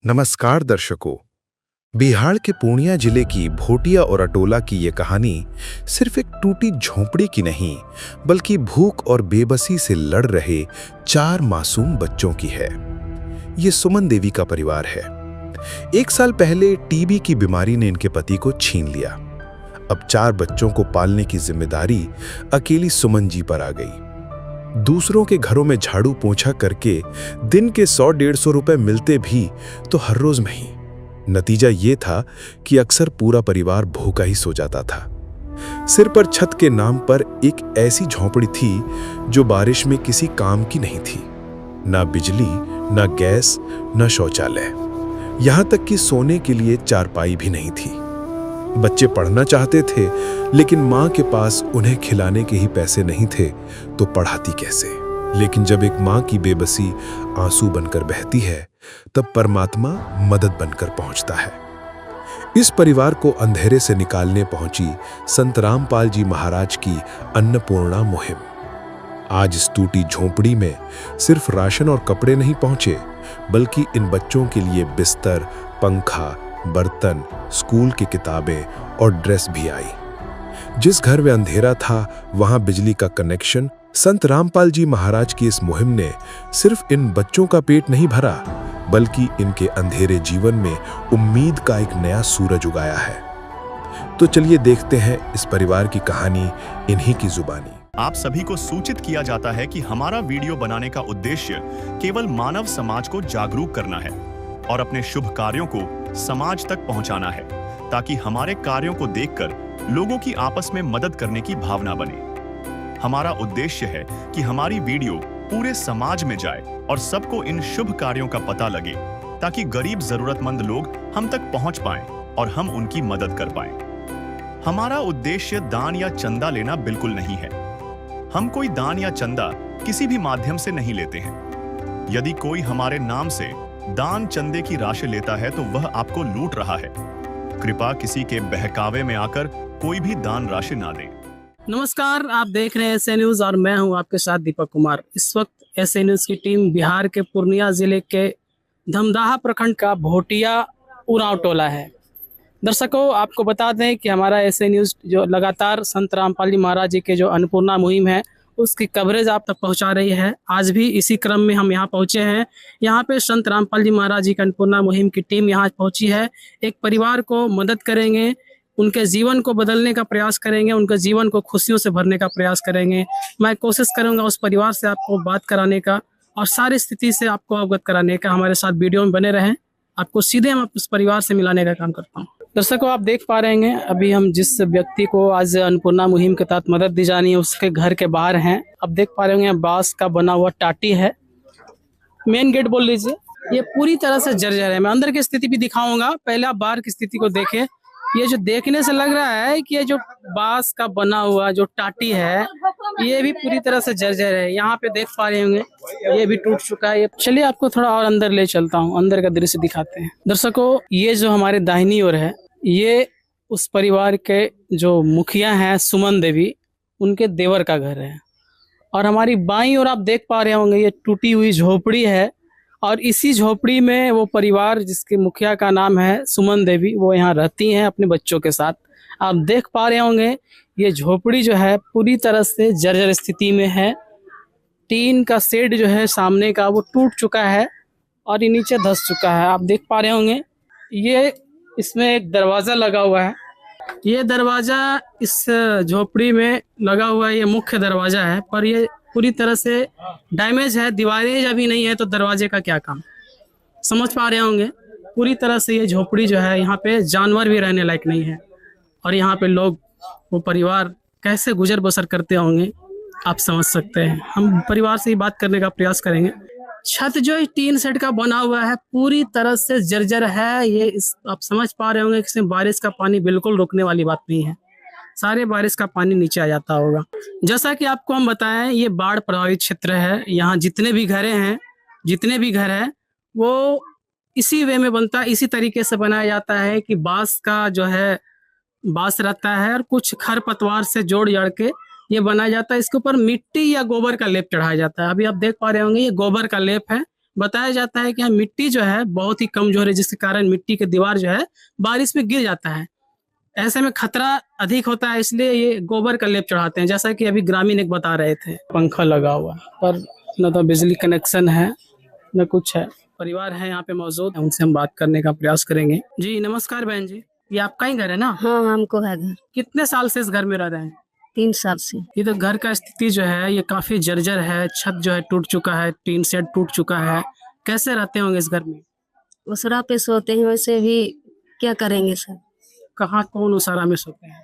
नमस्कार दर्शकों। बिहार के पूर्णिया जिले की भोटिया और अटोला की ये कहानी सिर्फ एक टूटी झोंपड़ी की नहीं, बल्कि भूख और बेबसी से लड़ रहे 4 मासूम बच्चों की है। ये सुमन देवी का परिवार है। 1 साल पहले टीबी की बीमारी ने इनके पति को छीन लिया। अब 4 बच्चों को पालने की जिम्मेदारी अकेली सुमन जी पर आ गई। दूसरों के घरों में झाड़ू पोंछा करके दिन के 100-150 रुपए मिलते भी तो हर रोज नहीं। नतीजा ये था कि अक्सर पूरा परिवार भूखा ही सो जाता था। सिर पर छत के नाम पर एक ऐसी झोंपड़ी थी जो बारिश में किसी काम की नहीं थी। ना बिजली, ना गैस, ना शौचालय, यहां तक कि सोने के लिए चारपाई भी नहीं थी। बच्चे पढ़ना चाहते थे, लेकिन मां के पास उन्हें खिलाने के ही पैसे नहीं थे, तो पढ़ाती कैसे। लेकिन जब एक मां की बेबसी आंसू बनकर बहती है, तब परमात्मा मदद बनकर पहुंचता है। इस परिवार को अंधेरे से निकालने पहुंची संत रामपाल जी महाराज की अन्नपूर्णा मुहिम। आज इस टूटी झोंपड़ी में सिर्फ राशन और कपड़े नहीं पहुंचे, बल्कि इन बच्चों के लिए बिस्तर, पंखा, बर्तन, स्कूल की किताबें और ड्रेस भी आई। जिस घर में अंधेरा था, वहां बिजली का कनेक्शन। संत रामपाल जी महाराज की इस मुहिम ने सिर्फ इन बच्चों का पेट नहीं भरा, बल्कि इनके अंधेरे जीवन में उम्मीद का एक नया सूरज उगाया है। तो चलिए देखते हैं इस परिवार की कहानी इन्हीं की जुबानी। आप सभी को सूचित किया जाता है कि हमारा वीडियो बनाने का उद्देश्य केवल मानव समाज को जागरूक करना है और अपने शुभ कार्यों को समाज तक पहुंचाना है, ताकि हमारे कार्यों को देखकर लोगों की आपस में मदद करने की भावना बने। हमारा उद्देश्य है कि हमारी वीडियो पूरे समाज में जाए और सबको इन शुभ कार्यों का पता लगे, ताकि गरीब जरूरतमंद लोग हम तक पहुंच पाएं और हम उनकी मदद कर पाएं। हमारा उद्देश्य दान या चंदा लेना बिल्कुल नहीं है। हम कोई दान या चंदा किसी भी माध्यम से नहीं लेते हैं। यदि कोई हमारे नाम से दान चंदे की राशि लेता है, तो वह आपको लूट रहा है। कृपया किसी के बहकावे में आकर कोई भी दान राशि ना दे। नमस्कार, आप देख रहे हैं एसए न्यूज और मैं हूं आपके साथ दीपक कुमार। इस वक्त एसए न्यूज की टीम बिहार के पूर्णिया जिले के धमदाहा प्रखंड का भोटिया उरांव टोला है। दर्शकों, आपको बता दें कि हमारा एसए न्यूज जो लगातार संत रामपाल जी महाराज जी के जो अन्नपूर्णा मुहिम है, उसकी कवरेज आप तक पहुंचा रही है। आज भी इसी क्रम में हम यहाँ पहुंचे हैं। यहाँ पे संत रामपाल जी महाराज जी का अन्नपूर्णा मुहिम की टीम यहाँ पहुंची है। एक परिवार को मदद करेंगे, उनके जीवन को बदलने का प्रयास करेंगे, उनके जीवन को खुशियों से भरने का प्रयास करेंगे। मैं कोशिश करूंगा उस परिवार से आपको बात कराने का और सारी स्थिति से आपको अवगत कराने का। हमारे साथ वीडियो में बने रहें, आपको सीधे हम उस परिवार से मिलाने का काम करता हूँ। दर्शकों, आप देख पा रहे हैं अभी हम जिस व्यक्ति को आज अन्नपूर्णा मुहिम के तहत मदद दी जानी है, उसके घर के बाहर हैं। अब देख पा रहे हैं बांस का बना हुआ टाटी है, मेन गेट बोल लीजिए। ये पूरी तरह से जर्जर है। मैं अंदर की स्थिति भी दिखाऊंगा, पहले आप बाहर की स्थिति को देखें। ये जो देखने से लग रहा है कि ये जो बांस का बना हुआ जो टाटी है, ये भी पूरी तरह से जर्जर है। यहाँ पे देख पा रहे होंगे ये भी टूट चुका है। चलिए आपको थोड़ा और अंदर ले चलता हूँ, अंदर का दृश्य दिखाते हैं। दर्शकों, ये जो हमारे दाहिनी ओर है, ये उस परिवार के जो मुखिया हैं सुमन देवी, उनके देवर का घर है। और हमारी बाईं ओर आप देख पा रहे होंगे ये टूटी हुई झोपड़ी है, और इसी झोपड़ी में वो परिवार जिसके मुखिया का नाम है सुमन देवी, वो यहाँ रहती हैं अपने बच्चों के साथ। आप देख पा रहे होंगे ये झोपड़ी जो है पूरी तरह से जर्जर स्थिति में है। टीन का शेड जो है सामने का, वो टूट चुका है और ये नीचे धंस चुका है। आप देख पा रहे होंगे ये इसमें एक दरवाज़ा लगा हुआ है। ये दरवाज़ा इस झोपड़ी में लगा हुआ है, ये मुख्य दरवाज़ा है, पर ये पूरी तरह से डैमेज है। दीवारें अभी नहीं है तो दरवाजे का क्या काम, समझ पा रहे होंगे। पूरी तरह से ये झोपड़ी जो है, यहाँ पे जानवर भी रहने लायक नहीं है। और यहाँ पे लोग, वो परिवार कैसे गुजर बसर करते होंगे आप समझ सकते हैं। हम परिवार से ही बात करने का प्रयास करेंगे। छत जो टीन सेट का बना हुआ है पूरी तरह से जर्जर है। ये आप समझ पा रहे होंगे कि इसमें बारिश का पानी बिल्कुल रुकने वाली बात नहीं है। सारे बारिश का पानी नीचे आ जाता होगा। जैसा कि आपको हम बताएं, ये बाढ़ प्रभावित क्षेत्र है। यहाँ जितने भी घर हैं वो इसी वे में बनता है, इसी तरीके से बनाया जाता है कि बांस का जो है बांस रहता है और कुछ खरपतवार से जोड़ जड़ के ये बनाया जाता है। इसके ऊपर मिट्टी या गोबर का लेप चढ़ाया जाता है। अभी आप देख पा रहे होंगे ये गोबर का लेप है। बताया जाता है कि यहाँ मिट्टी जो है बहुत ही कमजोर है, जिसके कारण मिट्टी की दीवार जो है बारिश में गिर जाता है। ऐसे में खतरा अधिक होता है, इसलिए ये गोबर का लेप चढ़ाते हैं, जैसा कि अभी ग्रामीण एक बता रहे थे। पंखा लगा हुआ है, पर न तो बिजली कनेक्शन है न कुछ है। परिवार है यहाँ पे मौजूद, उनसे हम बात करने का प्रयास करेंगे। जी नमस्कार बहन जी, ये आपका ही घर है ना? हाँ, हमको है घर। कितने साल से इस घर में रह रहे हैं? 3 साल से। ये तो घर का स्थिति जो है ये काफी जर्जर है, छत जो है टूट चुका है, टीन शेड टूट चुका है। कैसे रहते होंगे इस घर में? उसरा पे सोते हैं, वैसे भी क्या करेंगे सर। कहाँ, कौन उसारा में सोते हैं?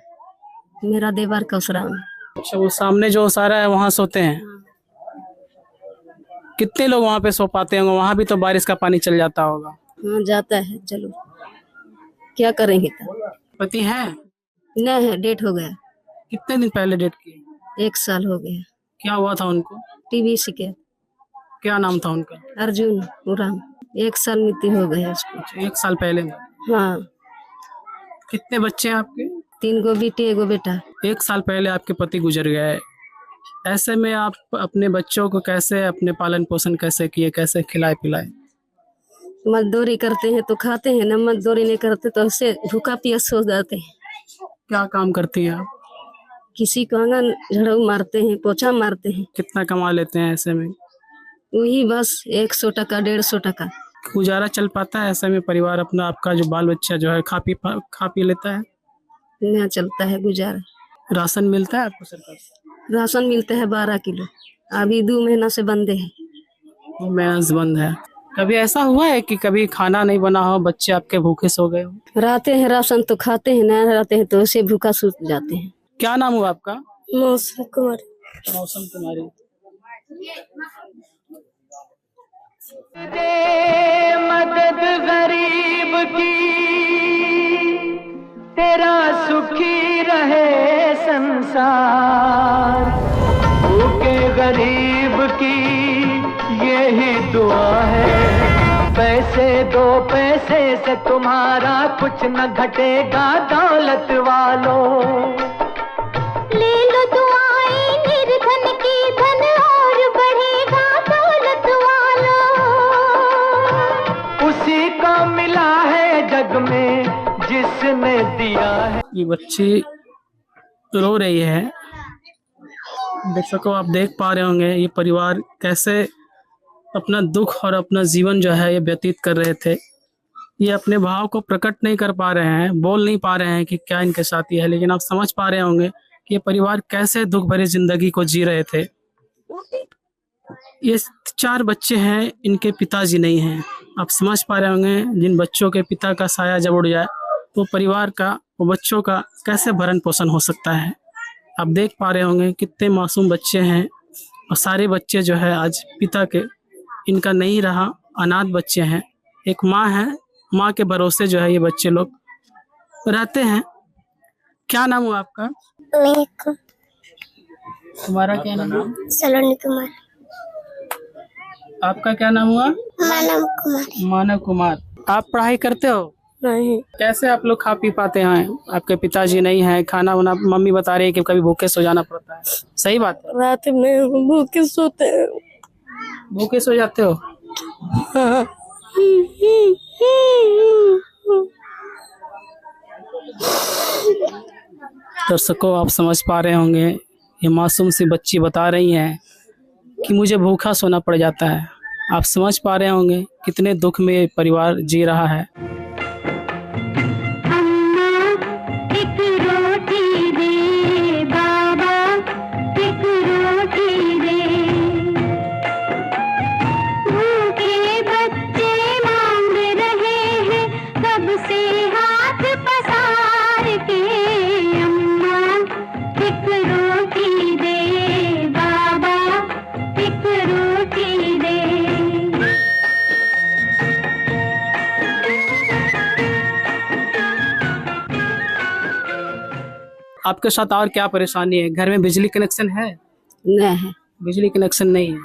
मेरा देवर का उसरा में। अच्छा, वो सामने जो उसारा है वहाँ सोते हैं। कितने लोग वहाँ पे सो पाते होंगे? वहाँ भी तो बारिश का पानी चल जाता होगा। हाँ जाता है, चलो क्या करेंगे तब। पति है? नहीं है, डेट हो गया। कितने दिन पहले डेट किए? 1 साल हो गया। क्या हुआ था उनको? टीबी शिकायत। क्या नाम था उनका? अर्जुन उराम। 1 साल मृत्यु हो गया उसको। 1 साल पहले में। हाँ, कितने बच्चे हैं आपके? 3 गो बेटी 1 गो बेटा। 1 साल पहले आपके पति गुजर गए। ऐसे में आप अपने बच्चों को कैसे, अपने पालन पोषण कैसे किए, कैसे खिलाए पिलाए? मजदूरी करते हैं तो खाते हैं ना, मजदूरी नहीं करते तो ऐसे भूखा प्यास हो जाते हैं। क्या काम करती हैं आप? किसी को आंगन झाड़ू मारते हैं, पोछा मारते हैं। कितना कमा लेते हैं ऐसे में? वही बस 100 टका 150 टका। गुजारा चल पाता है ऐसे में? परिवार अपना, आपका जो बाल बच्चा जो है खा पी लेता है? ना चलता है गुजारा। राशन मिलता है आपको सरकार से? राशन मिलता है 12 किलो, अभी 2 महीना से बंदे हैं। वो मेंस बंद है। कभी ऐसा हुआ है कि कभी खाना नहीं बना हो, बच्चे आपके भूखे सो गए हो? रहते हैं राशन तो खाते हैं, नहीं रहते हैं तो ऐसे भूखा सूत जाते हैं। क्या नाम हुआ आपका? मौसम कुमार। मौसम कुमारी। मदद गरीब की, तेरा सुखी रहे संसार। भूखे गरीब की यही दुआ है। पैसे 2 पैसे से तुम्हारा कुछ न घटेगा दौलत वालों। ले लो दुआएं निर्धन की, धन और बढ़ेगा दौलत वालों। उसी को मिला है जग में जिसने दिया है। ये बच्ची रो रही है। दर्शकों आप देख पा रहे होंगे ये परिवार कैसे अपना दुख और अपना जीवन जो है ये व्यतीत कर रहे थे। ये अपने भाव को प्रकट नहीं कर पा रहे हैं, बोल नहीं पा रहे हैं कि क्या इनके साथ ये है, लेकिन आप समझ पा रहे होंगे कि ये परिवार कैसे दुख भरी जिंदगी को जी रहे थे। ये 4 बच्चे हैं, इनके पिताजी नहीं हैं। आप समझ पा रहे होंगे जिन बच्चों के पिता का साया जब उड़ जाए तो परिवार का, वो बच्चों का कैसे भरण पोषण हो सकता है। आप देख पा रहे होंगे कितने मासूम बच्चे हैं और सारे बच्चे जो है आज पिता के, इनका नहीं रहा, अनाथ बच्चे हैं। एक माँ है, माँ के भरोसे जो है ये बच्चे लोग रहते हैं। क्या नाम हुआ आपका? तुम्हारा क्या नाम है? सलोनी कुमार। आपका क्या नाम हुआ? मानव कुमार। मानव कुमार। आप पढ़ाई करते हो? नहीं, कैसे आप लोग खा पी पाते हैं? आपके पिताजी नहीं है, खाना वाना मम्मी बता रही है कि कभी भूखे सो जाना पड़ता है, सही बात है? रात में भूखे सोते हैं। भूखे सो जाते हो? हाँ। दर्शकों आप समझ पा रहे होंगे ये मासूम सी बच्ची बता रही है कि मुझे भूखा सोना पड़ जाता है। आप समझ पा रहे होंगे कितने दुख में ये परिवार जी रहा है। एक रोटी दे बाबा, एक रोटी दे। भूखे बच्चे मांग रहे हैं सबसे हाथ पसार के। अम्मा एक रोटी दे बाबा, एक रोटी दे। आपके साथ और क्या परेशानी है? घर में बिजली कनेक्शन है? नहीं है, बिजली कनेक्शन नहीं है।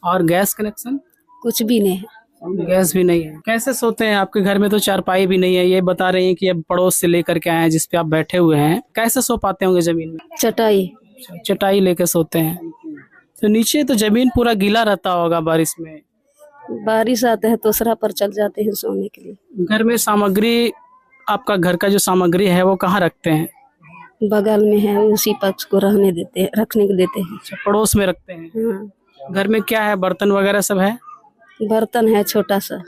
और गैस कनेक्शन? कुछ भी नहीं है। गैस भी नहीं है। कैसे सोते हैं? आपके घर में तो चारपाई भी नहीं है, ये बता रही हैं कि अब पड़ोस से लेकर के आए हैं जिस पे आप बैठे हुए हैं। कैसे सो पाते होंगे जमीन में? चटाई। चटाई लेके सोते हैं। तो नीचे तो जमीन पूरा गीला रहता होगा बारिश में। बारिश आता है तो सरा पर चल जाते हैं सोने के लिए। घर में सामग्री, आपका घर का जो सामग्री है वो कहाँ रखते हैं? बगल में है, उसी पक्ष को रहने देते हैं, रखने को देते हैं। अच्छा, पड़ोस में रखते हैं। हाँ, घर में क्या है, बर्तन वगैरह सब है? बर्तन है छोटा सा,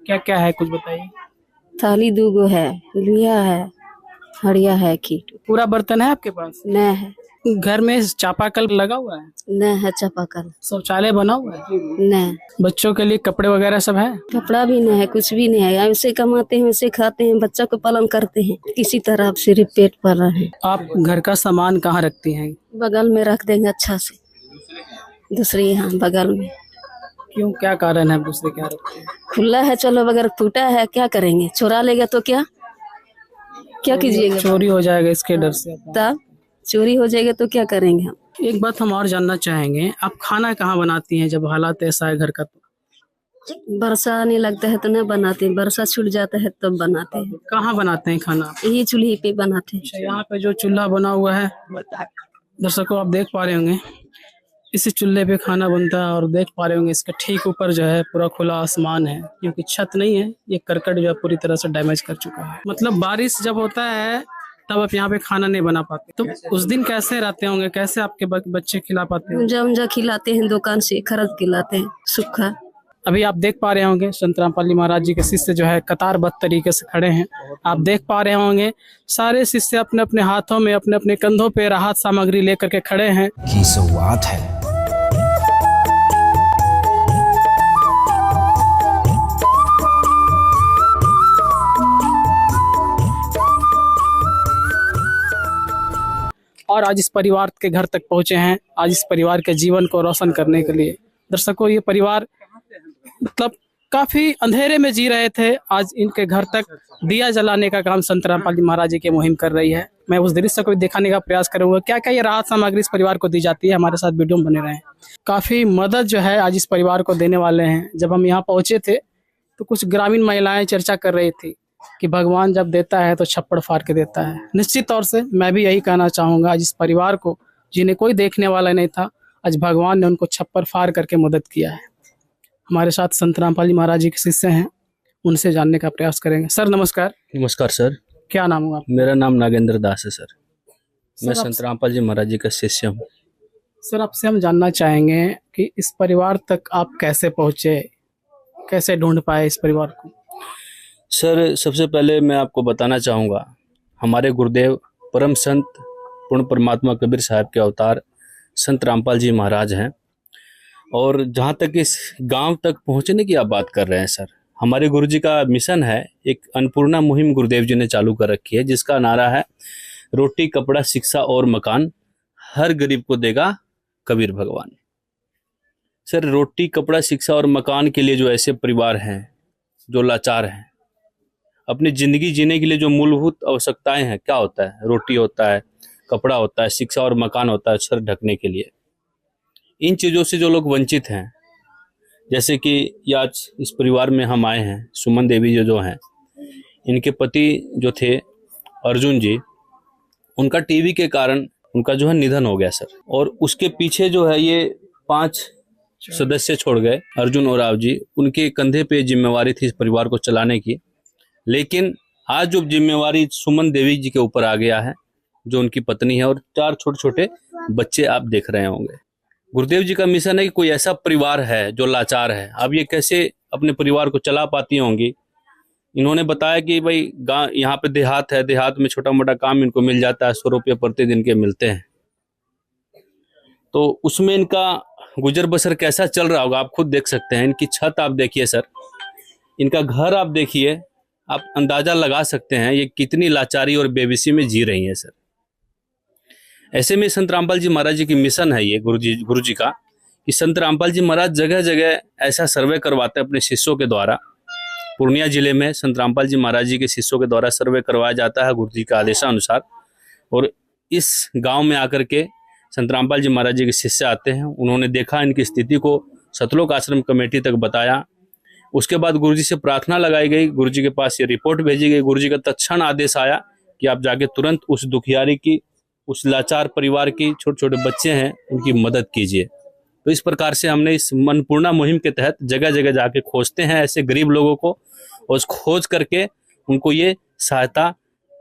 क्या क्या है कुछ बताइए। थाली 2 गो है, लुहिया है, हड़िया है, खीट पूरा बर्तन है आपके पास? न है। घर में चापाकल लगा हुआ है? न है चापाकल, शौचालय बना हुआ है? न। बच्चों के लिए कपड़े वगैरह सब है? कपड़ा भी नहीं है, कुछ भी नहीं है। ऐसे कमाते हैं, वैसे खाते हैं, बच्चा को पालन करते हैं, किसी तरह आप सिर्फ पेट पाल रहे हैं। आप घर का सामान कहाँ रखती हैं? बगल में रख देंगे अच्छा से, दूसरे यहाँ बगल में। क्यों, क्या कारण है दूसरे क्या रखते हैं? खुला है, चलो अगर फूटा है क्या करेंगे, चोरा लेगा तो क्या कीजिएगा? चोरी हो जाएगा इसके डर से। तब चोरी हो जाएगा तो क्या करेंगे हम? एक बात हम और जानना चाहेंगे, आप खाना कहाँ बनाती हैं जब हालात ऐसा है घर का? तो वर्षा आने लगता है तो नहीं बनाते, वर्षा छूट जाता है तब बनाते हैं। कहाँ बनाते हैं खाना? यही चूल्हे पे बनाते हैं। अच्छा, यहाँ पे जो चूल्हा बना हुआ है, दर्शकों आप देख पा रहे होंगे, इसी चूल्हे पे खाना बनता है। और देख पा रहे होंगे इसके ठीक ऊपर जो है पूरा खुला आसमान है, क्योंकि छत नहीं है, ये करकट जो है पूरी तरह से डैमेज कर चुका है। मतलब बारिश जब होता है तब आप यहाँ पे खाना नहीं बना पाते, तो उस दिन कैसे रहते होंगे, कैसे आपके बच्चे खिला पाते हैं? ऊंजा खिलाते हैं, दुकान से खरीद के लाते हैं सूखा। अभी आप देख पा रहे होंगे संत रामपाल जी महाराज जी के शिष्य जो है कतारबद्ध तरीके से खड़े हैं। आप देख पा रहे होंगे सारे शिष्य अपने अपने हाथों में, अपने अपने कंधों पे राहत सामग्री लेकर के खड़े हैं। की शुरुआत है। और आज इस परिवार के घर तक पहुंचे हैं, आज इस परिवार के जीवन को रोशन करने के लिए। दर्शकों, ये परिवार मतलब काफी अंधेरे में जी रहे थे, आज इनके घर तक दिया जलाने का काम संत रामपाल जी महाराज जी की मुहिम कर रही है। मैं उस दृश्य को भी दिखाने का प्रयास करूंगा, क्या क्या ये राहत सामग्री इस परिवार को दी जाती है। हमारे साथ वीडियो में बने रहे। काफी मदद जो है आज इस परिवार को देने वाले हैं। जब हम यहाँ पहुंचे थे तो कुछ ग्रामीण महिलाएं चर्चा कर रही थी कि भगवान जब देता है तो छप्पड़ फाड़ के देता है। निश्चित तौर से मैं भी यही कहना चाहूँगा, आज इस परिवार को जिन्हें कोई देखने वाला नहीं था, आज भगवान ने उनको छप्पर फाड़ करके मदद किया है। हमारे साथ संत रामपाल जी महाराज जी के शिष्य हैं, उनसे जानने का प्रयास करेंगे। सर नमस्कार। नमस्कार सर। क्या नाम हुआ? मेरा नाम नागेंद्र दास है सर। मैं आप- संत रामपाल जी महाराज जी का शिष्य हूँ। सर आपसे हम जानना चाहेंगे कि इस परिवार तक आप कैसे पहुँचे, कैसे ढूंढ पाए इस परिवार को? सर सबसे पहले मैं आपको बताना चाहूँगा, हमारे गुरुदेव परम संत पूर्ण परमात्मा कबीर साहब के अवतार संत रामपाल जी महाराज हैं। और जहाँ तक इस गांव तक पहुँचने की आप बात कर रहे हैं सर, हमारे गुरुजी का मिशन है, एक अन्नपूर्णा मुहिम गुरुदेव जी ने चालू कर रखी है, जिसका नारा है रोटी कपड़ा शिक्षा और मकान, हर गरीब को देगा कबीर भगवान। सर रोटी कपड़ा शिक्षा और मकान के लिए जो ऐसे परिवार हैं जो लाचार हैं, अपनी ज़िंदगी जीने के लिए जो मूलभूत आवश्यकताएं हैं, क्या होता है, रोटी होता है, कपड़ा होता है, शिक्षा और मकान होता है सर ढकने के लिए। इन चीज़ों से जो लोग वंचित हैं, जैसे कि आज इस परिवार में हम आए हैं, सुमन देवी जो हैं, इनके पति जो थे अर्जुन जी, उनका टीबी के कारण उनका जो है निधन हो गया सर। और उसके पीछे जो है ये 5 सदस्य छोड़ गए, अर्जुन और राव जी, उनके कंधे पे जिम्मेवारी थी इस परिवार को चलाने की। लेकिन आज जो जिम्मेवारी सुमन देवी जी के ऊपर आ गया है, जो उनकी पत्नी है, और 4 छोटे छोटे बच्चे आप देख रहे होंगे। गुरुदेव जी का मिशन है कि कोई ऐसा परिवार है जो लाचार है, अब ये कैसे अपने परिवार को चला पाती होंगी। इन्होंने बताया कि भाई गाँव यहाँ पे देहात है, देहात में छोटा मोटा काम इनको मिल जाता है, 100 रुपये प्रतिदिन के मिलते हैं, तो उसमें इनका गुजर बसर कैसा चल रहा होगा आप खुद देख सकते हैं। इनकी छत आप देखिए सर, इनका घर आप देखिए, आप अंदाजा लगा सकते हैं ये कितनी लाचारी और बेबसी में जी रही हैं सर। ऐसे में संत रामपाल जी महाराज जी की मिशन है ये गुरु जी का, कि संत रामपाल जी महाराज जगह जगह ऐसा सर्वे करवाते हैं अपने शिष्यों के द्वारा। पूर्णिया जिले में संत रामपाल जी महाराज जी के शिष्यों के द्वारा सर्वे करवाया जाता है गुरु जी के आदेशानुसार। और इस गांव में आकर के संत रामपाल जी महाराज जी के शिष्य आते हैं, उन्होंने देखा इनकी स्थिति को, सतलोक आश्रम कमेटी तक बताया। उसके बाद गुरुजी से प्रार्थना लगाई गई, गुरुजी के पास ये रिपोर्ट भेजी गई। गुरुजी का तत्क्षण आदेश आया कि आप जाके तुरंत उस दुखियारी की, उस लाचार परिवार की, छोटे छोटे बच्चे हैं, उनकी मदद कीजिए। तो इस प्रकार से हमने इस अन्नपूर्णा मुहिम के तहत जगह जगह जाके खोजते हैं ऐसे गरीब लोगों को, और खोज करके उनको ये सहायता,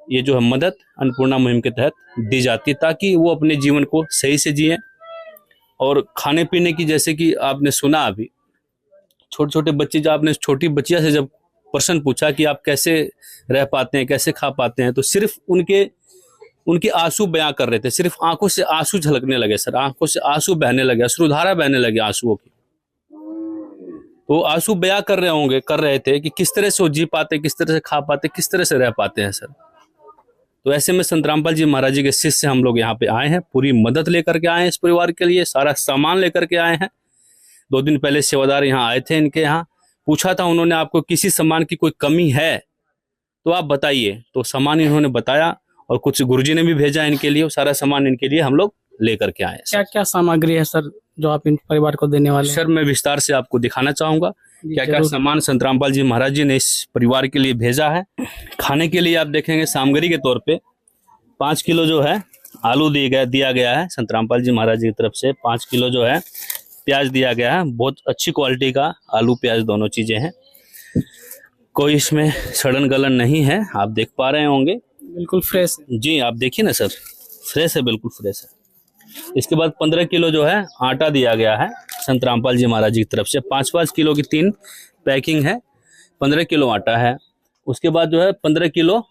ये जो है मदद अन्नपूर्णा मुहिम के तहत दी जाती है, ताकि वो अपने जीवन को सही से जिए। और खाने पीने की, जैसे कि आपने सुना अभी, छोटे छोटे बच्चे, जब आपने छोटी बच्चिया से जब प्रश्न पूछा कि आप कैसे रह पाते हैं, कैसे खा पाते हैं, तो सिर्फ उनके आंसू बयां कर रहे थे, सिर्फ आंखों से आंसू झलकने लगे सर, आंखों से आंसू बहने लगे, अश्रुधारा बहने लगे आंसुओं की। तो आंसू बयां कर रहे थे कि किस तरह से वो जी पाते, किस तरह से खा पाते, किस तरह से रह पाते हैं सर। तो ऐसे में संत रामपाल जी महाराज जी के शिष्य हम लोग यहाँ पे आए हैं, पूरी मदद लेकर के आए हैं इस परिवार के लिए, सारा सामान लेकर के आए हैं। 2 दिन पहले सेवादार यहाँ आए थे इनके यहाँ, पूछा था उन्होंने आपको किसी सामान की कोई कमी है तो आप बताइए, तो सामान इन्होंने बताया, और कुछ गुरुजी ने भी भेजा इनके लिए, सारा सामान इनके लिए हम लोग लेकर के आए। क्या क्या सामग्री है सर जो आप इन परिवार को देने वाले हैं? सर मैं विस्तार से आपको दिखाना चाहूंगा क्या क्या सामान संत रामपाल जी महाराज जी ने इस परिवार के लिए भेजा है। खाने के लिए आप देखेंगे सामग्री के तौर पे 5 किलो जो है आलू दिया गया है संत रामपाल जी महाराज जी की तरफ से। 5 किलो जो है प्याज दिया गया है, बहुत अच्छी क्वालिटी का आलू प्याज दोनों चीजें हैं, कोई इसमें सड़न गलन नहीं है, आप देख पा रहे होंगे, बिल्कुल फ्रेश है। जी आप देखिए ना सर, फ्रेश है, बिल्कुल फ्रेश है। इसके बाद 15 किलो जो है आटा दिया गया है संत रामपाल जी महाराज जी की तरफ से। 5-5 किलो की 3 पैकिंग है, 15 किलो आटा है। उसके बाद जो है 15 किलो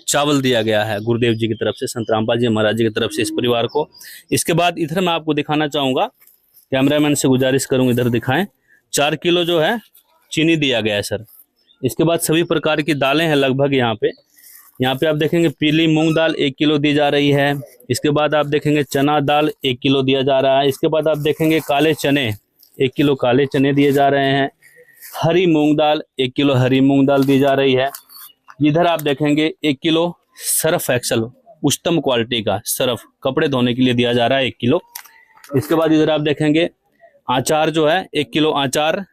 चावल दिया गया है गुरुदेव जी की तरफ से, संत रामपाल जी महाराज जी की तरफ से इस परिवार को। इसके बाद इधर मैं आपको दिखाना चाहूँगा, कैमरामैन से गुजारिश करूँगा इधर दिखाएं, 4 किलो जो है चीनी दिया गया है सर। इसके बाद सभी प्रकार की दालें हैं लगभग यहाँ पे आप देखेंगे पीली मूंग दाल 1 किलो दी जा रही है। इसके बाद आप देखेंगे चना दाल 1 किलो दिया जा रहा है। इसके बाद आप देखेंगे काले चने 1 किलो काले चने दिए जा रहे हैं। हरी मूंग दाल 1 किलो हरी मूंग दाल दी जा रही है। इधर आप देखेंगे 1 किलो सर्फ एक्सल उच्चतम क्वालिटी का सर्फ कपड़े धोने के लिए दिया जा रहा है 1 किलो। इसके बाद इधर आप देखेंगे आचार जो है 1 किलो आचार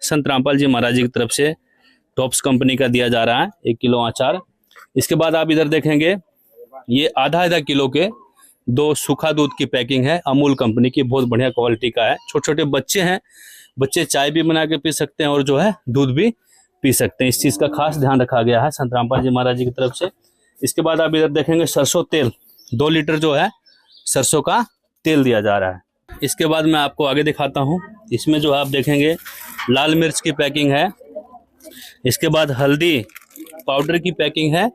संत रामपाल जी महाराज जी की तरफ से टॉप्स कंपनी का दिया जा रहा है 1 किलो आचार। इसके बाद आप इधर देखेंगे ये आधा किलो के 2 सूखा दूध की पैकिंग है, अमूल कंपनी की, बहुत बढ़िया क्वालिटी का है। छोटे छोटे बच्चे हैं, बच्चे चाय भी बना के पी सकते हैं और जो है दूध भी पी सकते हैं, इस चीज़ का खास ध्यान रखा गया है संत रामपाल जी महाराज जी की तरफ से। इसके बाद आप इधर देखेंगे सरसों तेल 2 लीटर जो है सरसों का तेल दिया जा रहा है। इसके बाद मैं आपको आगे दिखाता हूँ, इसमें जो आप देखेंगे लाल मिर्च की पैकिंग है। इसके बाद हल्दी पाउडर की पैकिंग है।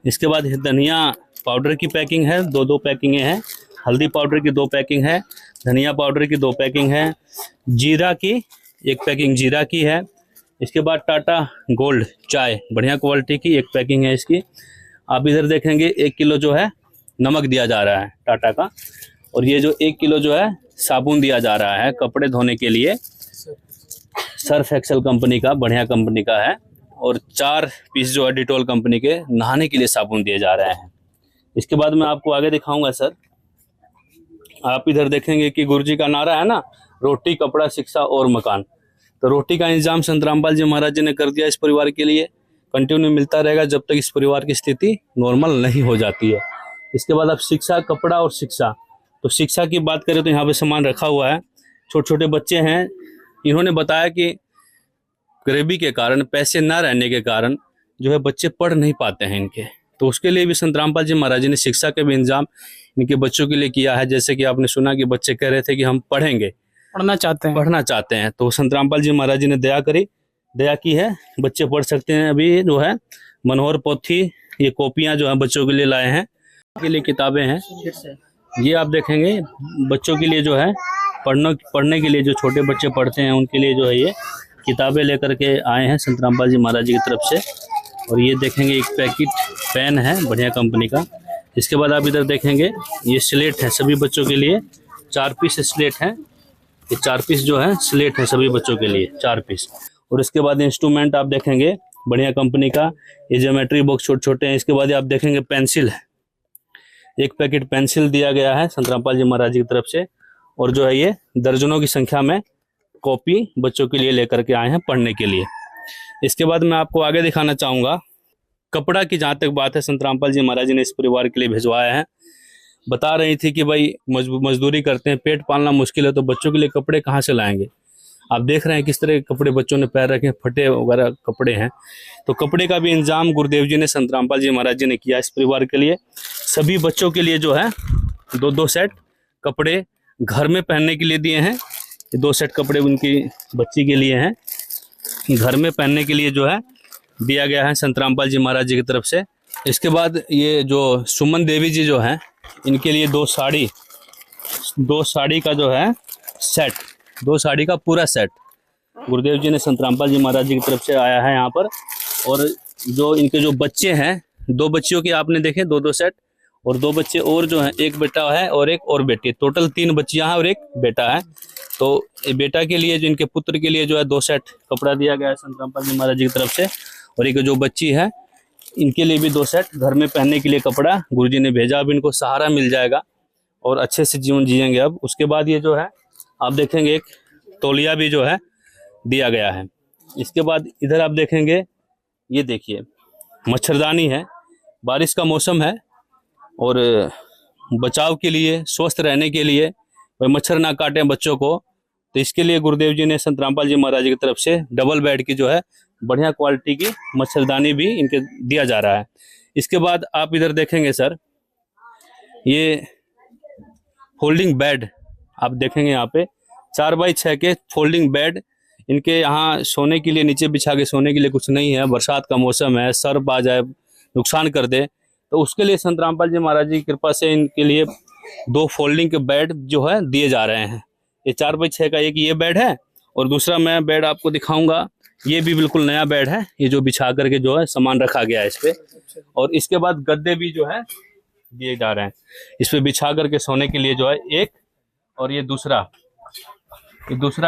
इसके बाद धनिया पाउडर की पैकिंग है, 2 पैकिंगें हैं। हल्दी पाउडर की 2 पैकिंग है, धनिया पाउडर की 2 पैकिंग है, जीरा की 1 पैकिंग जीरा की है। इसके बाद टाटा गोल्ड चाय बढ़िया क्वालिटी की 1 पैकिंग है इसकी। आप इधर देखेंगे 1 किलो जो है नमक दिया जा रहा है टाटा का, और ये जो 1 किलो जो है साबुन दिया जा रहा है कपड़े धोने के लिए, सर्फ एक्सल कंपनी का बढ़िया कंपनी का है। और 4 पीस जो है डिटॉल कंपनी के नहाने के लिए साबुन दिए जा रहे हैं। इसके बाद मैं आपको आगे दिखाऊंगा सर, आप इधर देखेंगे कि गुरुजी का नारा है ना, रोटी कपड़ा शिक्षा और मकान। तो रोटी का इंतजाम संत रामपाल जी महाराज जी ने कर दिया इस परिवार के लिए, कंटिन्यू मिलता रहेगा जब तक इस परिवार की स्थिति नॉर्मल नहीं हो जाती है। इसके बाद आप शिक्षा कपड़ा और शिक्षा, तो शिक्षा की बात करें तो यहाँ पे सामान रखा हुआ है। छोटे छोटे बच्चे हैं, इन्होंने बताया कि गरीबी के कारण, पैसे ना रहने के कारण जो है बच्चे पढ़ नहीं पाते हैं इनके, तो उसके लिए भी संत रामपाल जी महाराज जी ने शिक्षा का भी इंतजाम इनके बच्चों के लिए किया है। जैसे कि आपने सुना कि बच्चे कह रहे थे कि हम पढ़ना चाहते हैं, तो संत रामपाल जी महाराज जी ने दया की है, बच्चे पढ़ सकते हैं। अभी जो है मनोहर पोथी ये कॉपियाँ जो है बच्चों के लिए लाए हैं, के लिए किताबें हैं। ये आप देखेंगे बच्चों के लिए जो है पढ़ने के लिए, जो छोटे बच्चे पढ़ते हैं उनके लिए जो है ये किताबें लेकर के आए हैं संत रामपाल जी महाराज जी की तरफ से। और ये देखेंगे 1 पैकेट पेन है बढ़िया कंपनी का। इसके बाद आप इधर देखेंगे ये स्लेट है सभी बच्चों के लिए, 4 पीस स्लेट है, ये 4 पीस जो है स्लेट है सभी बच्चों के लिए 4 पीस। और इसके बाद इंस्ट्रूमेंट आप देखेंगे बढ़िया कंपनी का, ये ज्योमेट्री बॉक्स छोटे छोटे हैं। इसके बाद आप देखेंगे पेंसिल है, 1 पैकेट पेंसिल दिया गया है संत रामपाल जी महाराज जी की तरफ से। और जो है ये दर्जनों की संख्या में कॉपी बच्चों के लिए लेकर के आए हैं पढ़ने के लिए। इसके बाद मैं आपको आगे दिखाना चाहूँगा, कपड़ा की जहाँ तक बात है संत रामपाल जी महाराज जी ने इस परिवार के लिए भिजवाया है। बता रही थी कि भाई मजदूरी करते हैं, पेट पालना मुश्किल है, तो बच्चों के लिए कपड़े कहाँ से लाएंगे। आप देख रहे हैं किस तरह के कपड़े बच्चों ने पैर रखे हैं, फटे वगैरह कपड़े हैं। तो कपड़े का भी इंतजाम गुरुदेव जी ने, संत रामपाल जी महाराज जी ने किया इस परिवार के लिए। सभी बच्चों के लिए जो है 2-2 सेट कपड़े घर में पहनने के लिए दिए हैं। 2 सेट कपड़े उनकी बच्ची के लिए हैं, घर में पहनने के लिए जो है दिया गया है संत रामपाल जी महाराज जी की तरफ से। इसके बाद ये जो सुमन देवी जी जो हैं, इनके लिए 2 साड़ी का जो है सेट, 2 साड़ी का पूरा सेट गुरुदेव जी ने, संत रामपाल जी महाराज जी की तरफ से आया है यहाँ पर। और जो इनके जो बच्चे हैं, 2 बच्चियों के आपने देखे 2-2 सेट, और 2 बच्चे और जो हैं, एक बेटा है और एक और बेटी, टोटल 3 बच्चियां हैं और एक बेटा है। तो बेटा के लिए, जो इनके पुत्र के लिए जो है 2 सेट कपड़ा दिया गया है संत रामपाल जी महाराज जी की तरफ से। और एक जो बच्ची है, इनके लिए भी 2 सेट घर में पहनने के लिए कपड़ा गुरुजी ने भेजा। अब इनको सहारा मिल जाएगा और अच्छे से जीवन जिएंगे। अब उसके बाद ये जो है आप देखेंगे एक तौलिया भी जो है दिया गया है। इसके बाद इधर आप देखेंगे, ये देखिए मच्छरदानी है, बारिश का मौसम है और बचाव के लिए, स्वस्थ रहने के लिए, भाई मच्छर ना काटें बच्चों को, तो इसके लिए गुरुदेव जी ने, संत रामपाल जी महाराज जी की तरफ से डबल बेड की जो है बढ़िया क्वालिटी की मच्छरदानी भी इनके दिया जा रहा है। इसके बाद आप इधर देखेंगे सर, ये फोल्डिंग बेड आप देखेंगे, यहाँ पे 4x6 के फोल्डिंग बेड इनके यहाँ सोने के लिए, नीचे बिछा के सोने के लिए कुछ नहीं है। बरसात का मौसम है, सर्प आ जाए नुकसान कर दे, तो उसके लिए संत रामपाल जी महाराज जी की कृपा से इनके लिए 2 फोल्डिंग के बेड जो है दिए जा रहे हैं। ये 4x6 का एक ये बेड है, और दूसरा मैं बेड आपको दिखाऊंगा, ये भी बिल्कुल नया बेड है, ये जो बिछा करके जो है सामान रखा गया है इस पे। और इसके बाद गद्दे भी जो है दिए जा रहे हैं इस पे बिछा करके सोने के लिए जो है एक, और ये दूसरा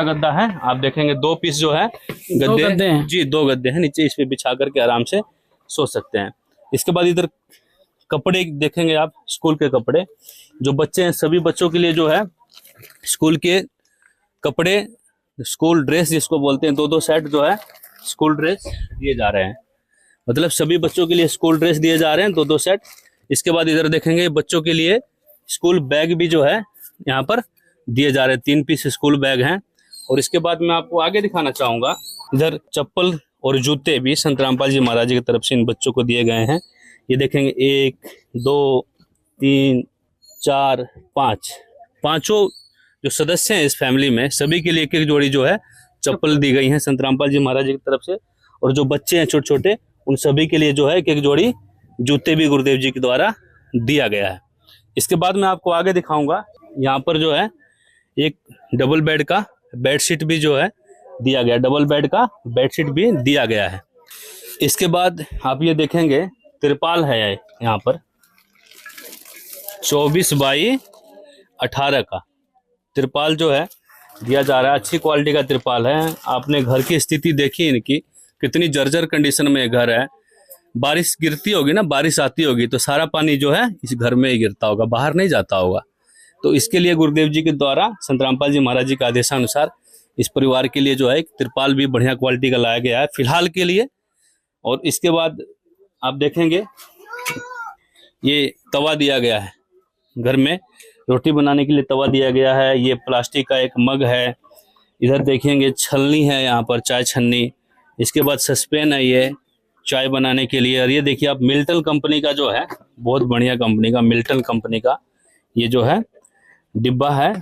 गद्दा है। आप देखेंगे 2 पीस जो है गद्दे हैं जी, 2 गद्दे हैं नीचे, इस पे बिछा करके आराम से सो सकते हैं। इसके बाद इधर कपड़े देखेंगे आप, स्कूल के कपड़े जो बच्चे हैं, सभी बच्चों के लिए जो है स्कूल के कपड़े, स्कूल ड्रेस जिसको बोलते हैं, 2-2 सेट जो है स्कूल ड्रेस दिए जा रहे हैं। मतलब सभी बच्चों के लिए स्कूल ड्रेस दिए जा रहे हैं 2-2 सेट। इसके बाद इधर देखेंगे बच्चों के लिए स्कूल बैग भी जो है यहाँ पर दिए जा रहे हैं, 3 पीस स्कूल बैग हैं। और इसके बाद मैं आपको आगे दिखाना चाहूंगा, इधर चप्पल और जूते भी संत रामपाल जी महाराज जी की तरफ से इन बच्चों को दिए गए हैं। ये देखेंगे 1, 2, 3, 4, 5, पांचों जो सदस्य हैं इस फैमिली में, सभी के लिए एक-एक जोड़ी जो है चप्पल दी गई है संत रामपाल जी महाराज जी की तरफ से। और जो बच्चे हैं छोटे छोटे, उन सभी के लिए जो है एक-एक जोड़ी जूते भी गुरुदेव जी के द्वारा दिया गया है। इसके बाद मैं आपको आगे दिखाऊंगा, यहाँ पर जो है एक डबल बेड का बेडशीट भी जो है दिया गया, डबल बेड का बेडशीट भी दिया गया है। इसके बाद आप ये देखेंगे तिरपाल है यहाँ पर 24x18 का तिरपाल जो है दिया जा रहा है। अच्छी क्वालिटी का तिरपाल है। आपने घर की स्थिति देखी इनकी, कितनी जर्जर कंडीशन में ये घर है। बारिश गिरती होगी ना, बारिश आती होगी तो सारा पानी जो है इस घर में ही गिरता होगा, बाहर नहीं जाता होगा। तो इसके लिए गुरुदेव जी के द्वारा, संत रामपाल जी महाराज जी के आदेशानुसार इस परिवार के लिए जो है एक तिरपाल भी बढ़िया क्वालिटी का लाया गया है फिलहाल के लिए। और इसके बाद आप देखेंगे ये तवा दिया गया है, घर में रोटी बनाने के लिए तवा दिया गया है। ये प्लास्टिक का एक मग है। इधर देखेंगे छलनी है, यहाँ पर चाय छन्नी। इसके बाद सस्पेन है ये चाय बनाने के लिए। और ये देखिए आप मिल्टन कंपनी का जो है, बहुत बढ़िया कंपनी का, मिल्टन कंपनी का ये जो है डिब्बा है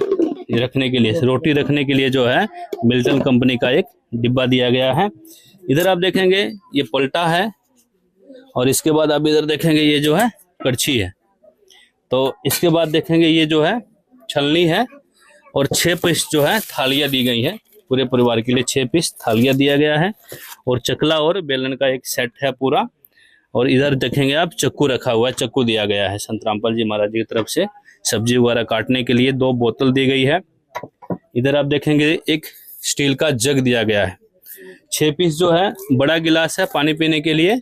रखने के लिए, रोटी रखने के लिए जो है मिल्टन कंपनी का एक डिब्बा दिया गया है। इधर आप देखेंगे ये पलटा है। और इसके बाद आप इधर देखेंगे ये जो है कड़छी है। तो इसके बाद देखेंगे ये जो है छलनी है। और 6 पीस जो है थालियाँ दी गई हैं पूरे परिवार के लिए, 6 पीस थालियाँ दिया गया है। और चकला और बेलन का एक सेट है पूरा। और इधर देखेंगे आप चक्कू रखा हुआ है, चक्कू दिया गया है संत रामपाल जी महाराज जी की तरफ से। सब्जी वगैरह काटने के लिए 2 बोतल दी गई है। इधर आप देखेंगे एक स्टील का जग दिया गया है। 6 पीस जो है बड़ा गिलास है पानी पीने के लिए।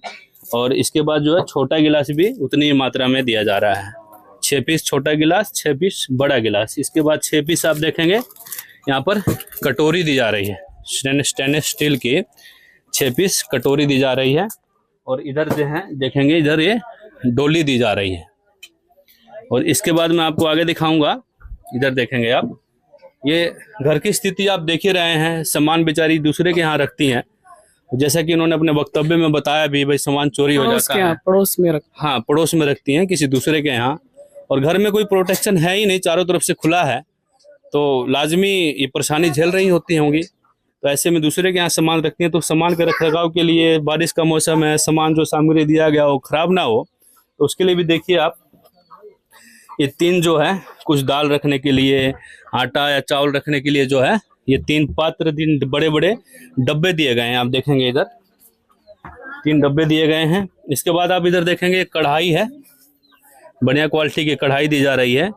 और इसके बाद जो है छोटा गिलास भी उतनी मात्रा में दिया जा रहा है। 6 पीस छोटा गिलास, 6 पीस बड़ा गिलास। इसके बाद 6 पीस आप देखेंगे यहाँ पर कटोरी दी जा रही है, स्टेनलेस स्टील की 6 पीस कटोरी दी जा रही है। और इधर जो है देखेंगे इधर ये डोली दी जा रही है। और इसके बाद मैं आपको आगे दिखाऊंगा, इधर देखेंगे आप, ये घर की स्थिति आप देख ही रहे हैं। सामान बेचारी दूसरे के यहाँ रखती हैं, जैसा कि उन्होंने अपने वक्तव्य में बताया भी, भाई सामान चोरी हो जाता है। पड़ोस में हाँ, पड़ोस में रखती हैं किसी दूसरे के यहाँ, और घर में कोई प्रोटेक्शन है ही नहीं, चारों तरफ से खुला है, तो लाजमी ये परेशानी झेल रही होती होंगी। तो ऐसे में दूसरे के यहाँ सामान रखती हैं, तो सामान के रखरखाव के लिए, बारिश का मौसम है, सामान जो सामग्री दिया गया हो खराब ना हो, तो उसके लिए भी देखिए आप, ये 3 जो है कुछ दाल रखने के लिए, आटा या चावल रखने के लिए जो है, ये 3 पात्र, 3 बड़े बड़े डब्बे दिए गए हैं। आप देखेंगे इधर 3 डब्बे दिए गए हैं। इसके बाद आप इधर देखेंगे कढ़ाई है, बढ़िया क्वालिटी की कढ़ाई दी जा रही है,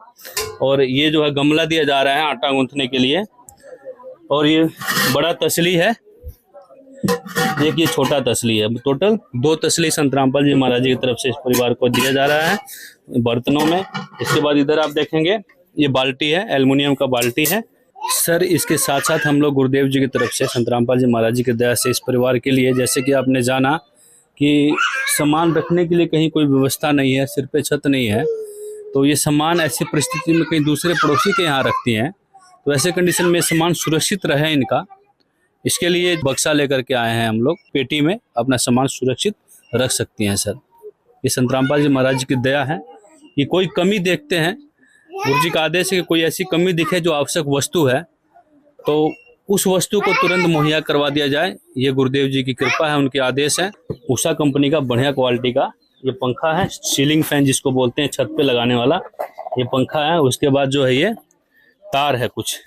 और ये जो है गमला दिया जा रहा है आटा गूंथने के लिए, और ये बड़ा तसली है, एक ये छोटा तसली है। टोटल 2 तसली संत रामपाल जी महाराज जी की तरफ से इस परिवार को दिया जा रहा है बर्तनों में। इसके बाद इधर आप देखेंगे ये बाल्टी है, एल्युमिनियम का बाल्टी है सर। इसके साथ साथ हम लोग गुरुदेव जी की तरफ से, संत रामपाल जी महाराज जी की दया से इस परिवार के लिए, जैसे कि आपने जाना कि सामान रखने के लिए कहीं कोई व्यवस्था नहीं है, सिर पे छत नहीं है, तो ये सामान ऐसी परिस्थिति में कहीं दूसरे पड़ोसी के यहाँ रखती हैं, तो ऐसे कंडीशन में सामान सुरक्षित रहे इनका, इसके लिए बक्सा लेकर के आए हैं हम लोग। पेटी में अपना सामान सुरक्षित रख सकती हैं सर। ये संत रामपाल जी महाराज जी की दया है कि कोई कमी देखते हैं, गुरु जी का आदेश है कि कोई ऐसी कमी दिखे जो आवश्यक वस्तु है, तो उस वस्तु को तुरंत मुहैया करवा दिया जाए। ये गुरुदेव जी की कृपा है, उनके आदेश है। उषा कंपनी का बढ़िया क्वालिटी का ये पंखा है, सीलिंग फैन जिसको बोलते हैं, छत पे लगाने वाला ये पंखा है। उसके बाद जो है ये तार है, कुछ